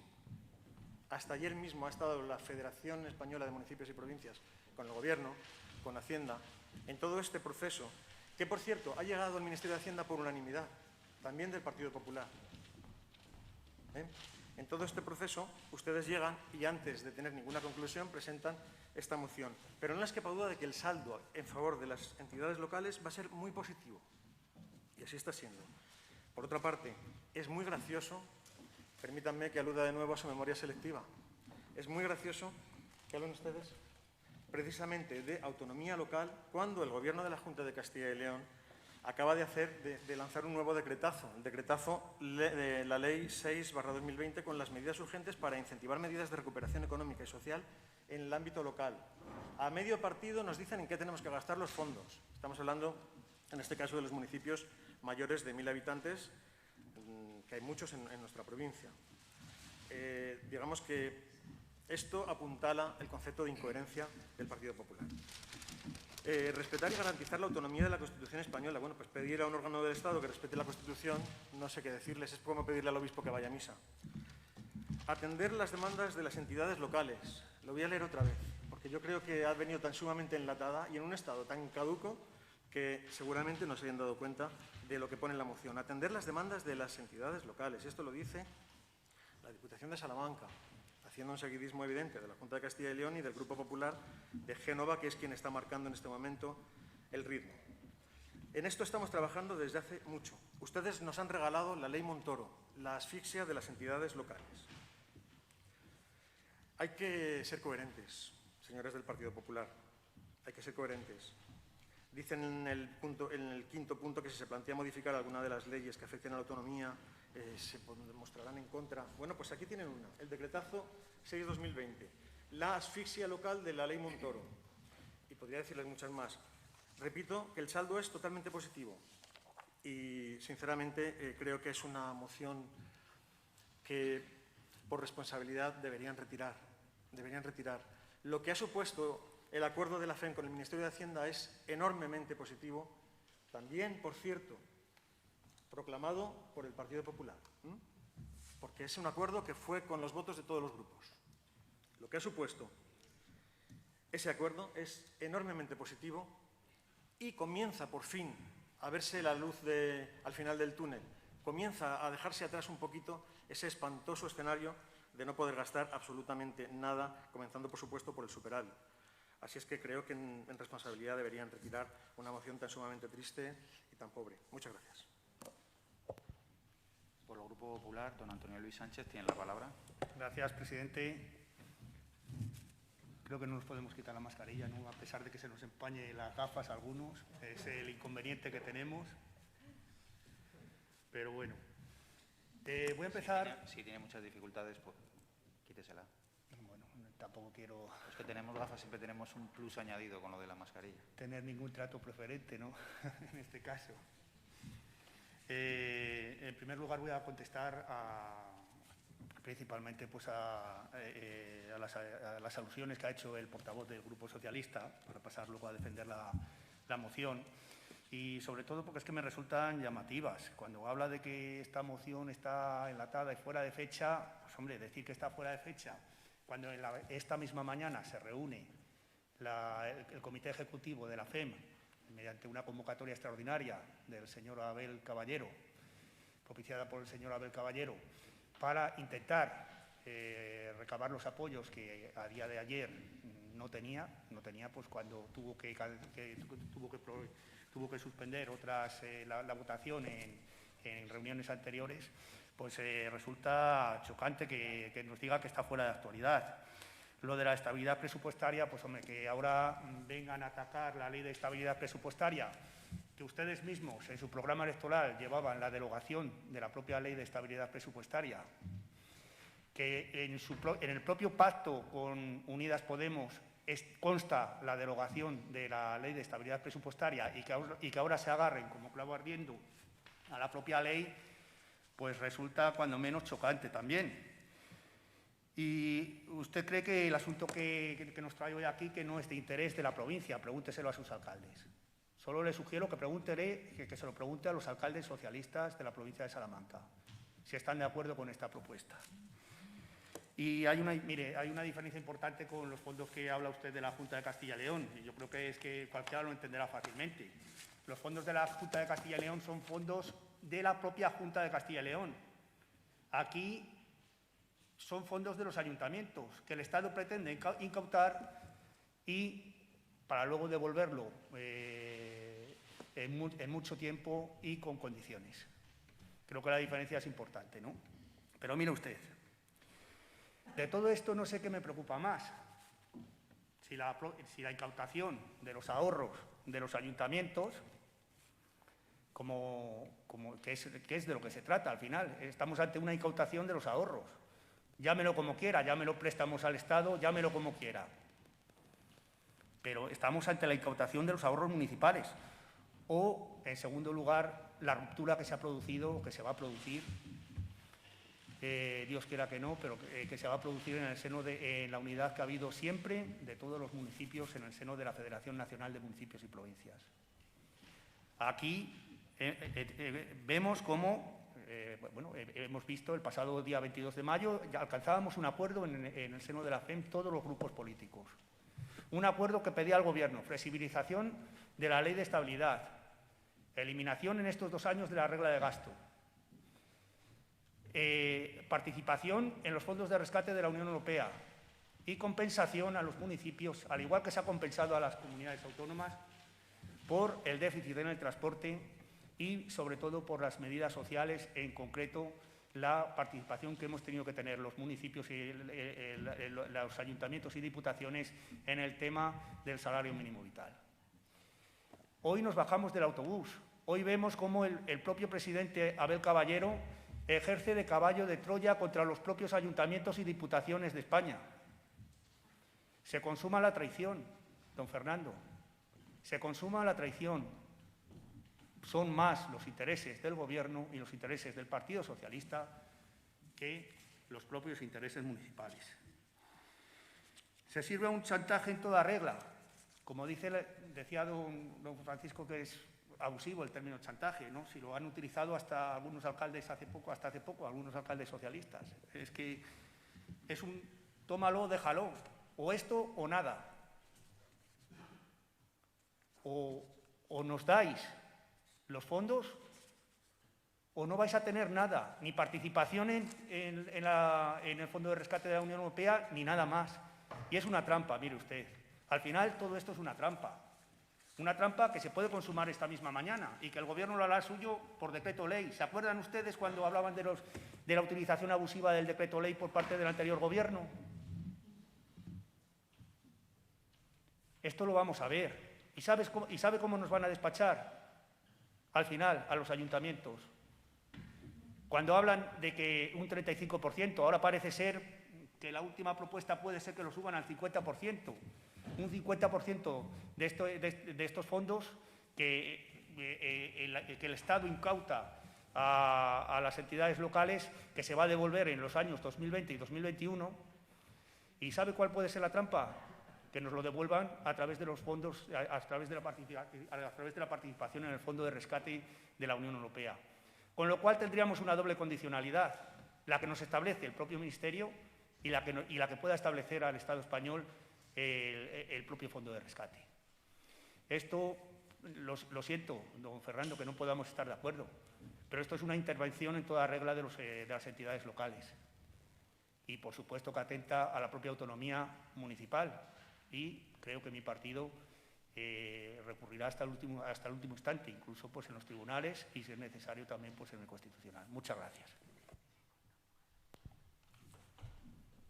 ha estado la Federación Española de Municipios y Provincias con el Gobierno, con Hacienda, en todo este proceso, que, por cierto, ha llegado al Ministerio de Hacienda por unanimidad, también del Partido Popular. En todo este proceso, ustedes llegan y antes de tener ninguna conclusión presentan esta moción. Pero no les quepa duda de que el saldo en favor de las entidades locales va a ser muy positivo. Y así está siendo. Por otra parte, es muy gracioso, permítanme que aluda de nuevo a su memoria selectiva, es muy gracioso que hablen ustedes precisamente de autonomía local cuando el Gobierno de la Junta de Castilla y León acaba de lanzar un nuevo decretazo, el decretazo de la Ley 6/2020 con las medidas urgentes para incentivar medidas de recuperación económica y social en el ámbito local. A medio partido nos dicen en qué tenemos que gastar los fondos. Estamos hablando, en este caso, de los municipios mayores de 1000 habitantes, que hay muchos en nuestra provincia. Digamos que esto apuntala el concepto de incoherencia del Partido Popular. Respetar y garantizar la autonomía de la Constitución española. Bueno, pues pedir a un órgano del Estado que respete la Constitución, no sé qué decirles, es como pedirle al obispo que vaya a misa. Atender las demandas de las entidades locales. Lo voy a leer otra vez, porque yo creo que ha venido tan sumamente enlatada y en un estado tan caduco que seguramente no se hayan dado cuenta de lo que pone en la moción. Atender las demandas de las entidades locales. Esto lo dice la Diputación de Salamanca, haciendo un seguidismo evidente de la Junta de Castilla y León y del Grupo Popular de Génova, que es quien está marcando en este momento el ritmo. En esto estamos trabajando desde hace mucho. Ustedes nos han regalado la Ley Montoro, la asfixia de las entidades locales. Hay que ser coherentes, señores del Partido Popular. Hay que ser coherentes. Dicen en el quinto punto que si se plantea modificar alguna de las leyes que afecten a la autonomía, se mostrarán en contra. Bueno, pues aquí tienen una, el decretazo 6/2020, la asfixia local de la Ley Montoro. Y podría decirles muchas más. Repito que el saldo es totalmente positivo y, sinceramente, creo que es una moción que, por responsabilidad, deberían retirar. Lo que ha supuesto el acuerdo de la FEM con el Ministerio de Hacienda es enormemente positivo, también, por cierto, proclamado por el Partido Popular, porque es un acuerdo que fue con los votos de todos los grupos. Lo que ha supuesto ese acuerdo es enormemente positivo y comienza, por fin, a verse la luz al final del túnel. Comienza a dejarse atrás un poquito ese espantoso escenario de no poder gastar absolutamente nada, comenzando, por supuesto, por el superávit. Así es que creo que en responsabilidad deberían retirar una moción tan sumamente triste y tan pobre. Muchas gracias. Por el Grupo Popular, don Antonio Luis Sánchez tiene la palabra. Gracias, presidente. Creo que no nos podemos quitar la mascarilla, ¿no? A pesar de que se nos empañe las gafas a algunos. Es el inconveniente que tenemos. Pero bueno. Voy a empezar... Si tiene muchas dificultades, pues quítesela. Bueno, tampoco quiero... Los que tenemos gafas siempre tenemos un plus añadido con lo de la mascarilla. Tener ningún trato preferente, ¿no? En este caso. En primer lugar, voy a contestar principalmente pues, a las alusiones que ha hecho el portavoz del Grupo Socialista, para pasar luego a defender la moción. Y sobre todo porque es que me resultan llamativas. Cuando habla de que esta moción está enlatada y fuera de fecha, pues hombre, decir que está fuera de fecha, cuando esta misma mañana se reúne el Comité Ejecutivo de la FEM, mediante una convocatoria extraordinaria del señor Abel Caballero, propiciada por el señor Abel Caballero, para intentar recabar los apoyos que a día de ayer no tenía pues cuando tuvo que suspender la votación en reuniones anteriores, pues resulta chocante que nos diga que está fuera de actualidad. Lo de la estabilidad presupuestaria, pues hombre, que ahora vengan a atacar la ley de estabilidad presupuestaria, que ustedes mismos en su programa electoral llevaban la derogación de la propia ley de estabilidad presupuestaria, que en el propio pacto con Unidas Podemos consta la derogación de la ley de estabilidad presupuestaria y que ahora se agarren como clavo ardiendo a la propia ley, pues resulta cuando menos chocante también. Y usted cree que el asunto que nos trae hoy aquí que no es de interés de la provincia, pregúnteselo a sus alcaldes. Solo le sugiero que se lo pregunte a los alcaldes socialistas de la provincia de Salamanca, si están de acuerdo con esta propuesta. Y hay una diferencia importante con los fondos que habla usted de la Junta de Castilla y León, y yo creo que es que cualquiera lo entenderá fácilmente. Los fondos de la Junta de Castilla y León son fondos de la propia Junta de Castilla y León. Aquí son fondos de los ayuntamientos que el Estado pretende incautar y para luego devolverlo en mucho tiempo y con condiciones. Creo que la diferencia es importante, ¿no? Pero mire usted, de todo esto no sé qué me preocupa más. Si la incautación de los ahorros de los ayuntamientos, que es de lo que se trata al final, estamos ante una incautación de los ahorros. Llámelo como quiera, llámelo préstamos al Estado, llámelo como quiera. Pero estamos ante la incautación de los ahorros municipales. O, en segundo lugar, la ruptura que se ha producido o que se va a producir, Dios quiera que no, pero que se va a producir en el seno de la unidad que ha habido siempre de todos los municipios en el seno de la Federación Nacional de Municipios y Provincias. Aquí vemos cómo, hemos visto el pasado día 22 de mayo, ya alcanzábamos un acuerdo en el seno de la FEM todos los grupos políticos. Un acuerdo que pedía al Gobierno flexibilización de la Ley de Estabilidad, eliminación en estos 2 años de la regla de gasto, participación en los fondos de rescate de la Unión Europea y compensación a los municipios, al igual que se ha compensado a las comunidades autónomas, por el déficit en el transporte y, sobre todo, por las medidas sociales, en concreto, la participación que hemos tenido que tener los municipios y los ayuntamientos y diputaciones en el tema del salario mínimo vital. Hoy nos bajamos del autobús. Hoy vemos cómo el propio presidente Abel Caballero ejerce de caballo de Troya contra los propios ayuntamientos y diputaciones de España. Se consuma la traición, don Fernando. Se consuma la traición. Son más los intereses del Gobierno y los intereses del Partido Socialista que los propios intereses municipales. Se sirve un chantaje en toda regla. Como decía don Francisco, que es abusivo el término chantaje, ¿no? Si lo han utilizado hasta algunos alcaldes hasta hace poco, algunos alcaldes socialistas. Es que es un tómalo, déjalo, o esto o nada. O nos dais los fondos o no vais a tener nada, ni participación en el Fondo de Rescate de la Unión Europea, ni nada más. Y es una trampa, mire usted. Al final todo esto es una trampa. Una trampa que se puede consumar esta misma mañana y que el Gobierno lo hará suyo por decreto ley. ¿Se acuerdan ustedes cuando hablaban de la utilización abusiva del decreto ley por parte del anterior Gobierno? Esto lo vamos a ver. ¿Y sabe cómo nos van a despachar? Al final, a los ayuntamientos. Cuando hablan de que un 35%, ahora parece ser que la última propuesta puede ser que lo suban al 50%. Un 50% de estos fondos que el Estado incauta a las entidades locales, que se va a devolver en los años 2020 y 2021. ¿Y sabe cuál puede ser la trampa? Que nos lo devuelvan a través de los fondos, a través de la participación en el Fondo de Rescate de la Unión Europea. Con lo cual tendríamos una doble condicionalidad, la que nos establece el propio Ministerio y la que pueda establecer al Estado español el propio Fondo de Rescate. Esto, lo siento, don Fernando, que no podamos estar de acuerdo, pero esto es una intervención en toda regla de las entidades locales y, por supuesto, que atenta a la propia autonomía municipal. Y creo que mi partido recurrirá hasta el último instante, incluso pues, en los tribunales y, si es necesario, también pues, en el Constitucional. Muchas gracias.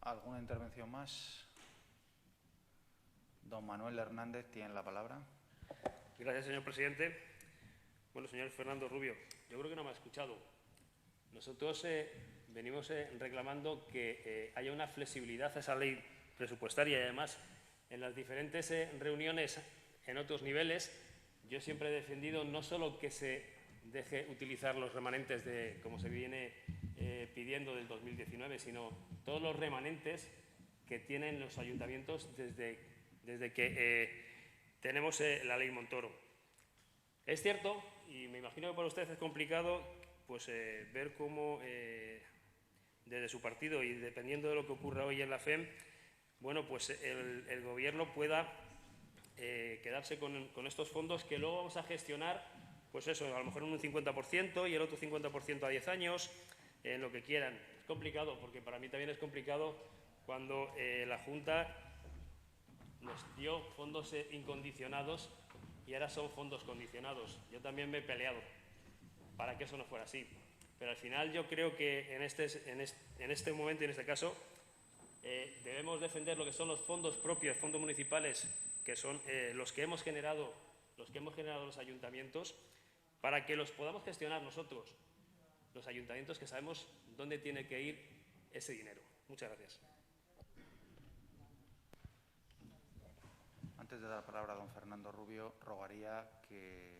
¿Alguna intervención más? Don Manuel Hernández tiene la palabra. Gracias, señor presidente. Bueno, señor Fernando Rubio, yo creo que no me ha escuchado. Nosotros venimos reclamando que haya una flexibilidad a esa ley presupuestaria y, además, en las diferentes reuniones en otros niveles, yo siempre he defendido no solo que se deje utilizar los remanentes de, como se viene pidiendo, del 2019, sino todos los remanentes que tienen los ayuntamientos desde que tenemos la ley Montoro. Es cierto, y me imagino que para usted es complicado, pues ver cómo desde su partido y dependiendo de lo que ocurra hoy en la FEM, bueno, pues el Gobierno pueda quedarse con estos fondos que luego vamos a gestionar, pues eso, a lo mejor en un 50% y el otro 50% a 10 años, en lo que quieran. Es complicado, porque para mí también es complicado cuando la Junta nos dio fondos incondicionados y ahora son fondos condicionados. Yo también me he peleado para que eso no fuera así. Pero al final yo creo que en este momento y en este caso debemos defender lo que son los fondos propios, fondos municipales, que son los que hemos generado los ayuntamientos, para que los podamos gestionar nosotros, los ayuntamientos, que sabemos dónde tiene que ir ese dinero. Muchas gracias. Antes de dar la palabra a don Fernando Rubio, rogaría que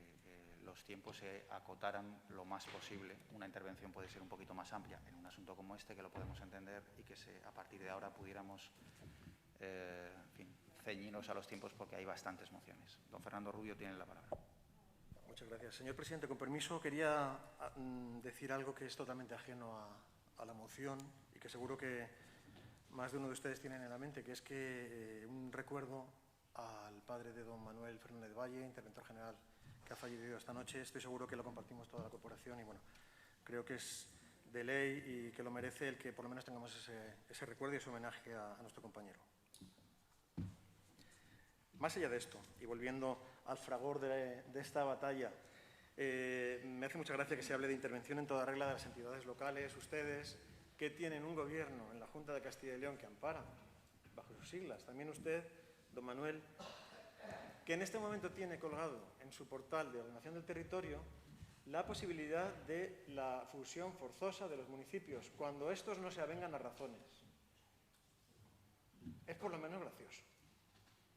los tiempos se acotaran lo más posible. Una intervención puede ser un poquito más amplia en un asunto como este, que lo podemos entender, y que a partir de ahora pudiéramos ceñirnos a los tiempos, porque hay bastantes mociones. Don Fernando Rubio tiene la palabra. Muchas gracias. Señor presidente, con permiso, quería decir algo que es totalmente ajeno a la moción y que seguro que más de uno de ustedes tienen en la mente, que es que un recuerdo al padre de don Manuel Fernández Valle, interventor general que ha fallecido esta noche. Estoy seguro que lo compartimos toda la corporación y, bueno, creo que es de ley y que lo merece el que por lo menos tengamos ese recuerdo y ese homenaje a nuestro compañero. Más allá de esto, y volviendo al fragor de esta batalla, me hace mucha gracia que se hable de intervención en toda regla de las entidades locales. Ustedes, que tienen un gobierno en la Junta de Castilla y León que ampara bajo sus siglas. También usted, don Manuel, que en este momento tiene colgado en su portal de ordenación del territorio la posibilidad de la fusión forzosa de los municipios, cuando estos no se avengan a razones. Es por lo menos gracioso.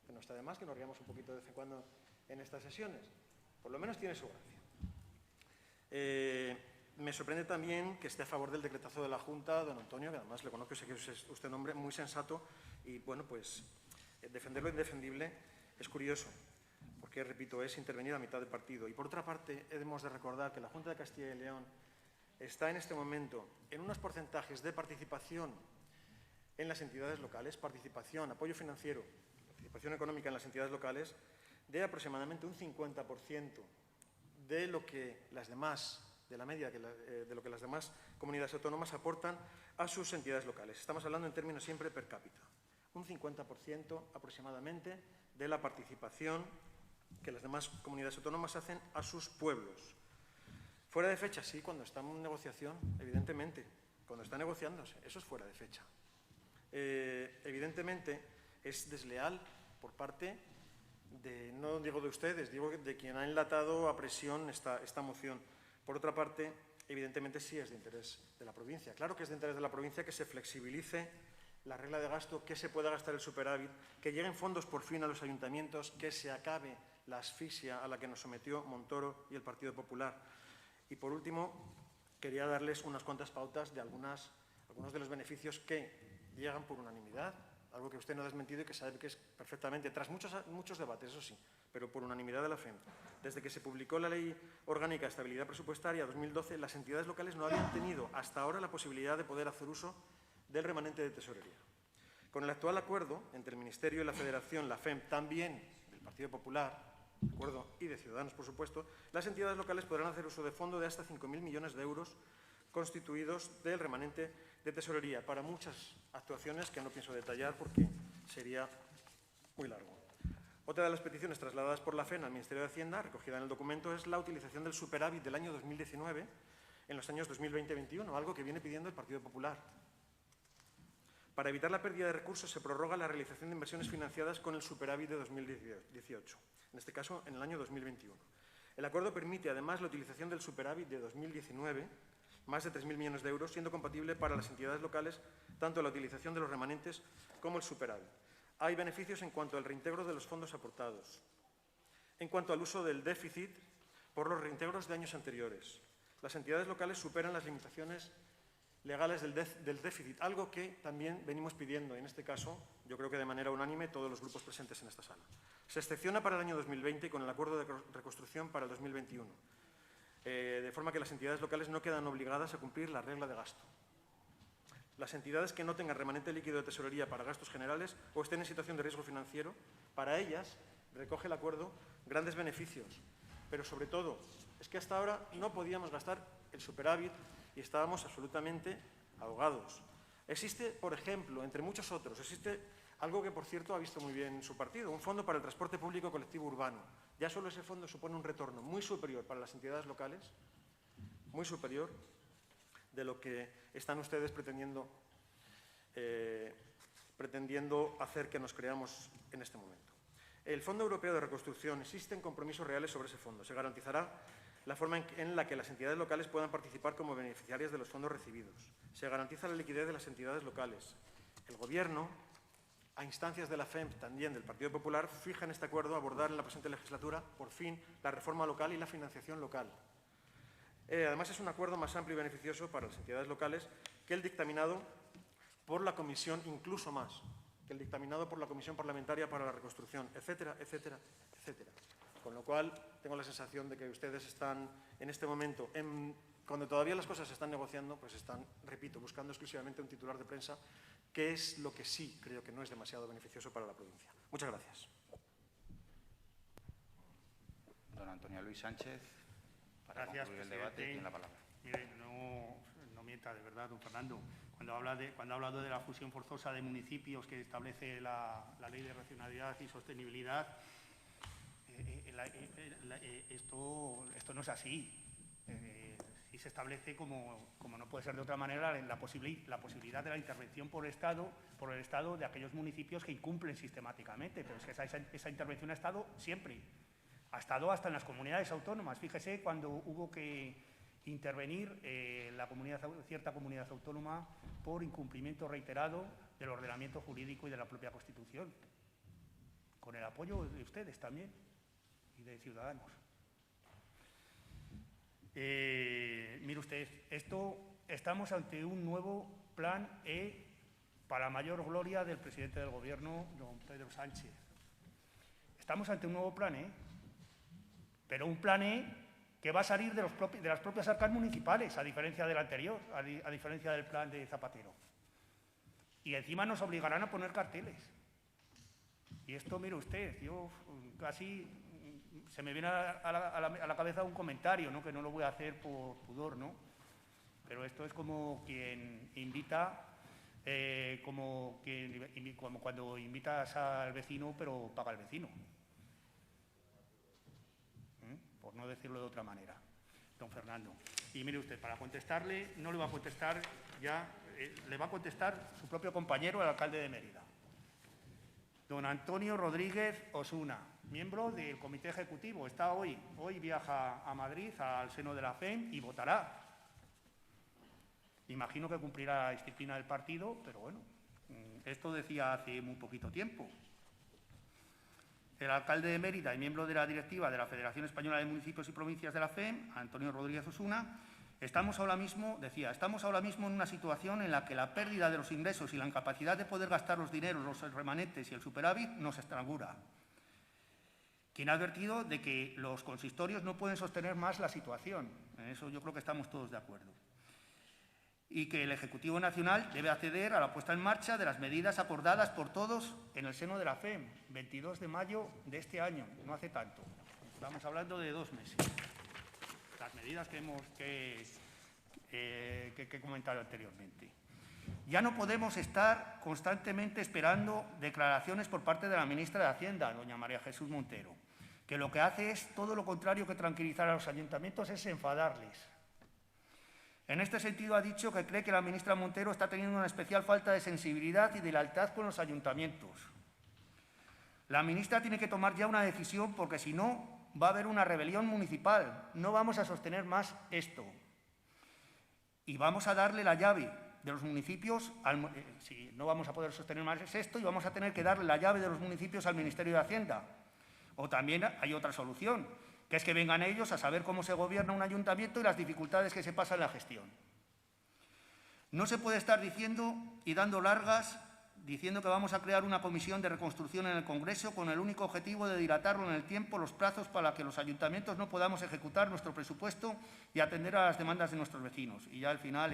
Que no está de más que nos riamos un poquito de vez en cuando en estas sesiones. Por lo menos tiene su gracia. Me sorprende también que esté a favor del decretazo de la Junta, don Antonio, que además le conozco y sé que es usted un hombre muy sensato, y, bueno, pues defender lo indefendible es curioso, porque, repito, es intervenir a mitad del partido. Y, por otra parte, hemos de recordar que la Junta de Castilla y León está en este momento en unos porcentajes de participación en las entidades locales, participación, apoyo financiero, participación económica en las entidades locales, de aproximadamente un 50% de lo que las demás, de la media de lo que las demás comunidades autónomas aportan a sus entidades locales. Estamos hablando en términos siempre per cápita. Un 50% aproximadamente de la participación que las demás comunidades autónomas hacen a sus pueblos. Fuera de fecha, sí, cuando está en negociación, evidentemente. Cuando está negociándose, eso es fuera de fecha. Evidentemente, es desleal por parte de, no digo de ustedes, digo de quien ha enlatado a presión esta moción. Por otra parte, evidentemente sí es de interés de la provincia. Claro que es de interés de la provincia que se flexibilice la regla de gasto, que se pueda gastar el superávit, que lleguen fondos por fin a los ayuntamientos, que se acabe la asfixia a la que nos sometió Montoro y el Partido Popular. Y, por último, quería darles unas cuantas pautas de algunos de los beneficios que llegan por unanimidad, algo que usted no ha desmentido y que sabe que es perfectamente, tras muchos debates, eso sí, pero por unanimidad de la FEM. Desde que se publicó la Ley Orgánica de Estabilidad Presupuestaria 2012, las entidades locales no habían tenido hasta ahora la posibilidad de poder hacer uso del remanente de tesorería. Con el actual acuerdo entre el Ministerio y la Federación, la FEM, también del Partido Popular, acuerdo, y de Ciudadanos, por supuesto, las entidades locales podrán hacer uso de fondo de hasta 5.000 millones de euros constituidos del remanente de tesorería para muchas actuaciones que no pienso detallar porque sería muy largo. Otra de las peticiones trasladadas por la FEN al Ministerio de Hacienda, recogida en el documento, es la utilización del superávit del año 2019 en los años 2020-2021, algo que viene pidiendo el Partido Popular. Para evitar la pérdida de recursos, se prorroga la realización de inversiones financiadas con el superávit de 2018, en este caso en el año 2021. El acuerdo permite, además, la utilización del superávit de 2019, más de 3.000 millones de euros, siendo compatible para las entidades locales tanto la utilización de los remanentes como el superávit. Hay beneficios en cuanto al reintegro de los fondos aportados, en cuanto al uso del déficit por los reintegros de años anteriores. Las entidades locales superan las limitaciones legales del déficit, algo que también venimos pidiendo, en este caso, yo creo que de manera unánime, todos los grupos presentes en esta sala. Se excepciona para el año 2020 con el acuerdo de reconstrucción para el 2021, de forma que las entidades locales no quedan obligadas a cumplir la regla de gasto. Las entidades que no tengan remanente líquido de tesorería para gastos generales o estén en situación de riesgo financiero, para ellas recoge el acuerdo grandes beneficios, pero sobre todo es que hasta ahora no podíamos gastar el superávit y estábamos absolutamente ahogados. Existe, por ejemplo, entre muchos otros, existe algo que, por cierto, ha visto muy bien su partido, un fondo para el transporte público colectivo urbano. Ya solo ese fondo supone un retorno muy superior para las entidades locales, muy superior de lo que están ustedes pretendiendo hacer que nos creamos en este momento. El Fondo Europeo de Reconstrucción, existen compromisos reales sobre ese fondo. Se garantizará la forma en la que las entidades locales puedan participar como beneficiarias de los fondos recibidos. Se garantiza la liquidez de las entidades locales. El Gobierno, a instancias de la FEMP, también del Partido Popular, fija en este acuerdo abordar en la presente legislatura, por fin, la reforma local y la financiación local. Además, es un acuerdo más amplio y beneficioso para las entidades locales que el dictaminado por la Comisión, incluso más, que el dictaminado por la Comisión Parlamentaria para la Reconstrucción, etcétera, etcétera, etcétera. Con lo cual, tengo la sensación de que ustedes están, en este momento, cuando todavía las cosas se están negociando, pues están, repito, buscando exclusivamente un titular de prensa, que es lo que sí creo que no es demasiado beneficioso para la provincia. Muchas gracias. Don Antonio Luis Sánchez, para Gracias, concluir el debate, tiene la palabra. Mire, no mienta, de verdad, don Fernando. Cuando ha hablado de la fusión forzosa de municipios que establece la Ley de Racionalidad y Sostenibilidad, esto no es así. Sí se establece, como no puede ser de otra manera, la posibilidad de la intervención por el Estado de aquellos municipios que incumplen sistemáticamente. Pero es que esa intervención ha estado siempre. Ha estado hasta en las comunidades autónomas. Fíjese cuando hubo que intervenir cierta comunidad autónoma por incumplimiento reiterado del ordenamiento jurídico y de la propia Constitución, con el apoyo de ustedes también y de Ciudadanos. Mire usted, estamos ante un nuevo plan E para mayor gloria del presidente del Gobierno, don Pedro Sánchez. Estamos ante un nuevo plan E, pero un plan E que va a salir de las propias arcas municipales, a diferencia del anterior, a diferencia del plan de Zapatero. Y encima nos obligarán a poner carteles. Y esto, mire usted, yo casi se me viene a la cabeza un comentario, ¿no?, que no lo voy a hacer por pudor, ¿no? Pero esto es como quien invita, como cuando invitas al vecino, pero paga el vecino. Por no decirlo de otra manera, don Fernando. Y mire usted, para contestarle, no le va a contestar ya, le va a contestar su propio compañero, el alcalde de Mérida, don Antonio Rodríguez Osuna, miembro del Comité Ejecutivo. Está hoy viaja a Madrid, al seno de la FEM, y votará. Imagino que cumplirá la disciplina del partido, pero bueno, esto decía hace muy poquito tiempo. El alcalde de Mérida y miembro de la directiva de la Federación Española de Municipios y Provincias de la FEM, Antonio Rodríguez Osuna, estamos ahora mismo en una situación en la que la pérdida de los ingresos y la incapacidad de poder gastar los dineros, los remanentes y el superávit nos estrangula. Quien ha advertido de que los consistorios no pueden sostener más la situación. En eso yo creo que estamos todos de acuerdo. Y que el Ejecutivo Nacional debe acceder a la puesta en marcha de las medidas acordadas por todos en el seno de la FEM, 22 de mayo de este año, no hace tanto. Estamos hablando de 2 meses. Las medidas que he comentado anteriormente. Ya no podemos estar constantemente esperando declaraciones por parte de la ministra de Hacienda, doña María Jesús Montero, que lo que hace es todo lo contrario que tranquilizar a los ayuntamientos, es enfadarles. En este sentido, ha dicho que cree que la ministra Montero está teniendo una especial falta de sensibilidad y de lealtad con los ayuntamientos. La ministra tiene que tomar ya una decisión, porque si no, va a haber una rebelión municipal. No vamos a sostener más esto. Y vamos a darle la llave de los municipios, si no vamos a poder sostener más esto, y vamos a tener que darle la llave de los municipios al Ministerio de Hacienda. O también hay otra solución, que es que vengan ellos a saber cómo se gobierna un ayuntamiento y las dificultades que se pasan en la gestión. No se puede estar diciendo y dando largas, diciendo que vamos a crear una comisión de reconstrucción en el Congreso con el único objetivo de dilatarlo en el tiempo los plazos para que los ayuntamientos no podamos ejecutar nuestro presupuesto y atender a las demandas de nuestros vecinos. Y ya al final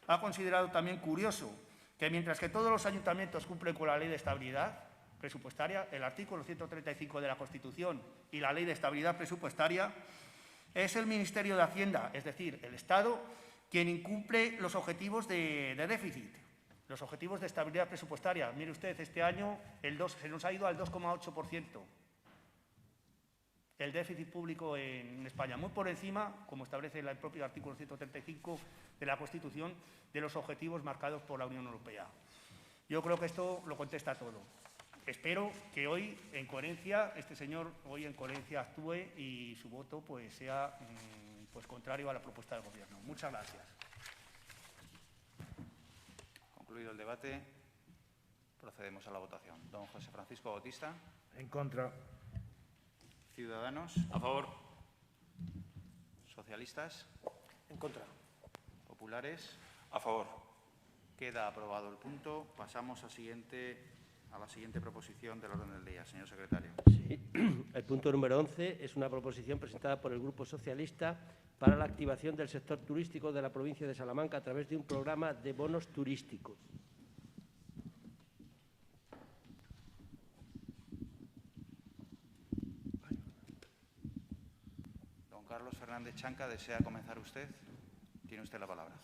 ha considerado también curioso que mientras que todos los ayuntamientos cumplen con la Ley de Estabilidad Presupuestaria, el artículo 135 de la Constitución y la Ley de Estabilidad Presupuestaria, es el Ministerio de Hacienda, es decir, el Estado, quien incumple los objetivos de déficit, los objetivos de estabilidad presupuestaria. Mire usted, este año se nos ha ido al 2,8%. El déficit público en España, muy por encima, como establece el propio artículo 135 de la Constitución, de los objetivos marcados por la Unión Europea. Yo creo que esto lo contesta todo. Espero que hoy, en coherencia, este señor hoy en coherencia actúe y su voto pues sea pues contrario a la propuesta del Gobierno. Muchas gracias. Concluido el debate, procedemos a la votación. Don José Francisco Bautista. En contra. Ciudadanos. A favor. Socialistas. En contra. Populares. A favor. Queda aprobado el punto. Pasamos a la siguiente proposición del orden del día. Señor secretario. Sí. El punto número 11 es una proposición presentada por el Grupo Socialista para la activación del sector turístico de la provincia de Salamanca a través de un programa de bonos turísticos. Don Carlos Fernández Chanca, ¿desea comenzar usted? Tiene usted la palabra.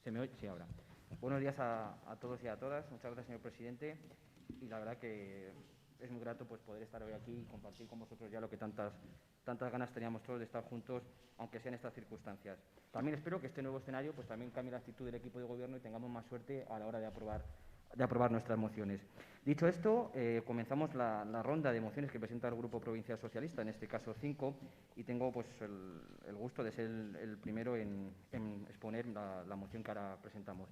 ¿Se me oye? Sí, ahora. Buenos días a todos y a todas. Muchas gracias, señor presidente. Y la verdad que es muy grato pues, poder estar hoy aquí y compartir con vosotros ya lo que tantas ganas teníamos todos de estar juntos, aunque sea en estas circunstancias. También espero que este nuevo escenario pues, también cambie la actitud del equipo de gobierno y tengamos más suerte a la hora de aprobar nuestras mociones. Dicho esto, comenzamos la ronda de mociones que presenta el Grupo Provincial Socialista, en este caso 5, y tengo pues, el gusto de ser el primero en exponer la moción que ahora presentamos.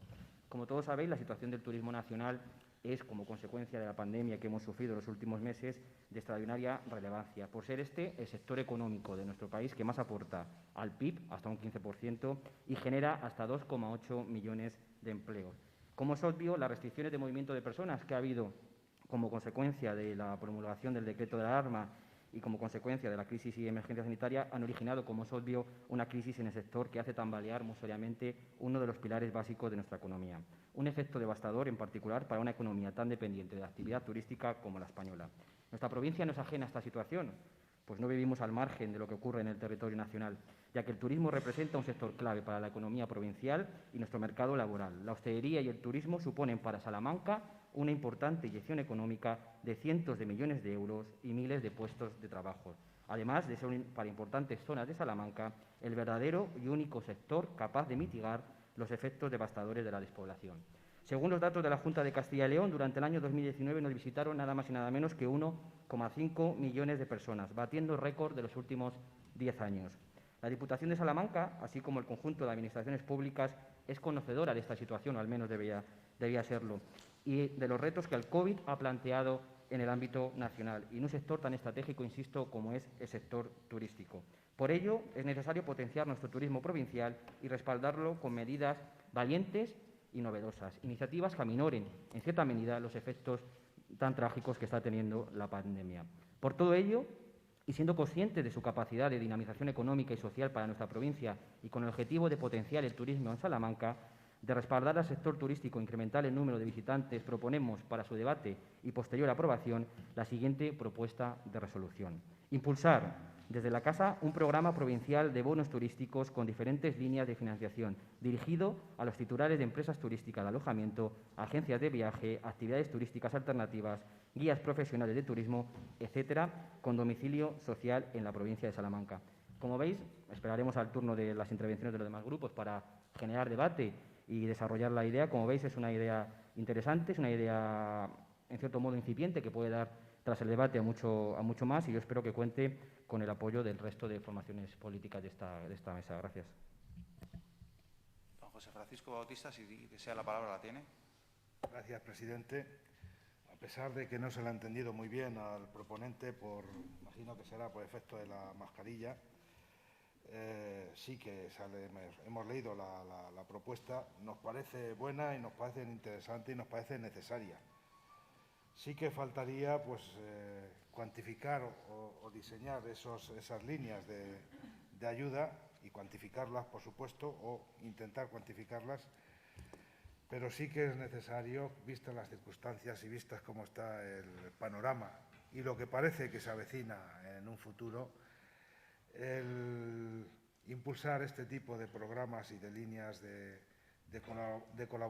Como todos sabéis, la situación del turismo nacional es, como consecuencia de la pandemia que hemos sufrido en los últimos meses, de extraordinaria relevancia, por ser este el sector económico de nuestro país que más aporta al PIB, hasta un 15%, y genera hasta 2,8 millones de empleos. Como es obvio, las restricciones de movimiento de personas que ha habido como consecuencia de la promulgación del decreto de alarma y como consecuencia de la crisis y emergencia sanitaria han originado, como es obvio, una crisis en el sector que hace tambalear muy seriamente uno de los pilares básicos de nuestra economía. Un efecto devastador, en particular, para una economía tan dependiente de la actividad turística como la española. Nuestra provincia no es ajena a esta situación, pues no vivimos al margen de lo que ocurre en el territorio nacional, ya que el turismo representa un sector clave para la economía provincial y nuestro mercado laboral. La hostelería y el turismo suponen para Salamanca una importante inyección económica de cientos de millones de euros y miles de puestos de trabajo, además de ser para importantes zonas de Salamanca el verdadero y único sector capaz de mitigar los efectos devastadores de la despoblación. Según los datos de la Junta de Castilla y León, durante el año 2019 nos visitaron nada más y nada menos que 1,5 millones de personas, batiendo el récord de los últimos 10 años. La Diputación de Salamanca, así como el conjunto de administraciones públicas, es conocedora de esta situación, o al menos debía serlo, y de los retos que el COVID ha planteado en el ámbito nacional, y en un sector tan estratégico, insisto, como es el sector turístico. Por ello, es necesario potenciar nuestro turismo provincial y respaldarlo con medidas valientes y novedosas, iniciativas que aminoren, en cierta medida, los efectos tan trágicos que está teniendo la pandemia. Por todo ello, y siendo conscientes de su capacidad de dinamización económica y social para nuestra provincia y con el objetivo de potenciar el turismo en Salamanca, de respaldar al sector turístico e incrementar el número de visitantes, proponemos para su debate y posterior aprobación la siguiente propuesta de resolución. Impulsar desde la Casa un programa provincial de bonos turísticos con diferentes líneas de financiación, dirigido a los titulares de empresas turísticas de alojamiento, agencias de viaje, actividades turísticas alternativas, guías profesionales de turismo, etcétera, con domicilio social en la provincia de Salamanca. Como veis, esperaremos al turno de las intervenciones de los demás grupos para generar debate y desarrollar la idea. Como veis, es una idea interesante, es una idea, en cierto modo, incipiente, que puede dar tras el debate a mucho más, y yo espero que cuente con el apoyo del resto de formaciones políticas de esta mesa. Gracias. Don José Francisco Bautista, si desea la palabra, la tiene. Gracias, presidente. A pesar de que no se le ha entendido muy bien al proponente, imagino que será por efecto de la mascarilla, sí que hemos leído la propuesta, nos parece buena y nos parece interesante y nos parece necesaria. Sí que faltaría pues, cuantificar o diseñar esas líneas de ayuda y cuantificarlas, por supuesto, o intentar cuantificarlas, pero sí que es necesario, vistas las circunstancias y vistas cómo está el panorama y lo que parece que se avecina en un futuro, el impulsar este tipo de programas y de líneas de colaboración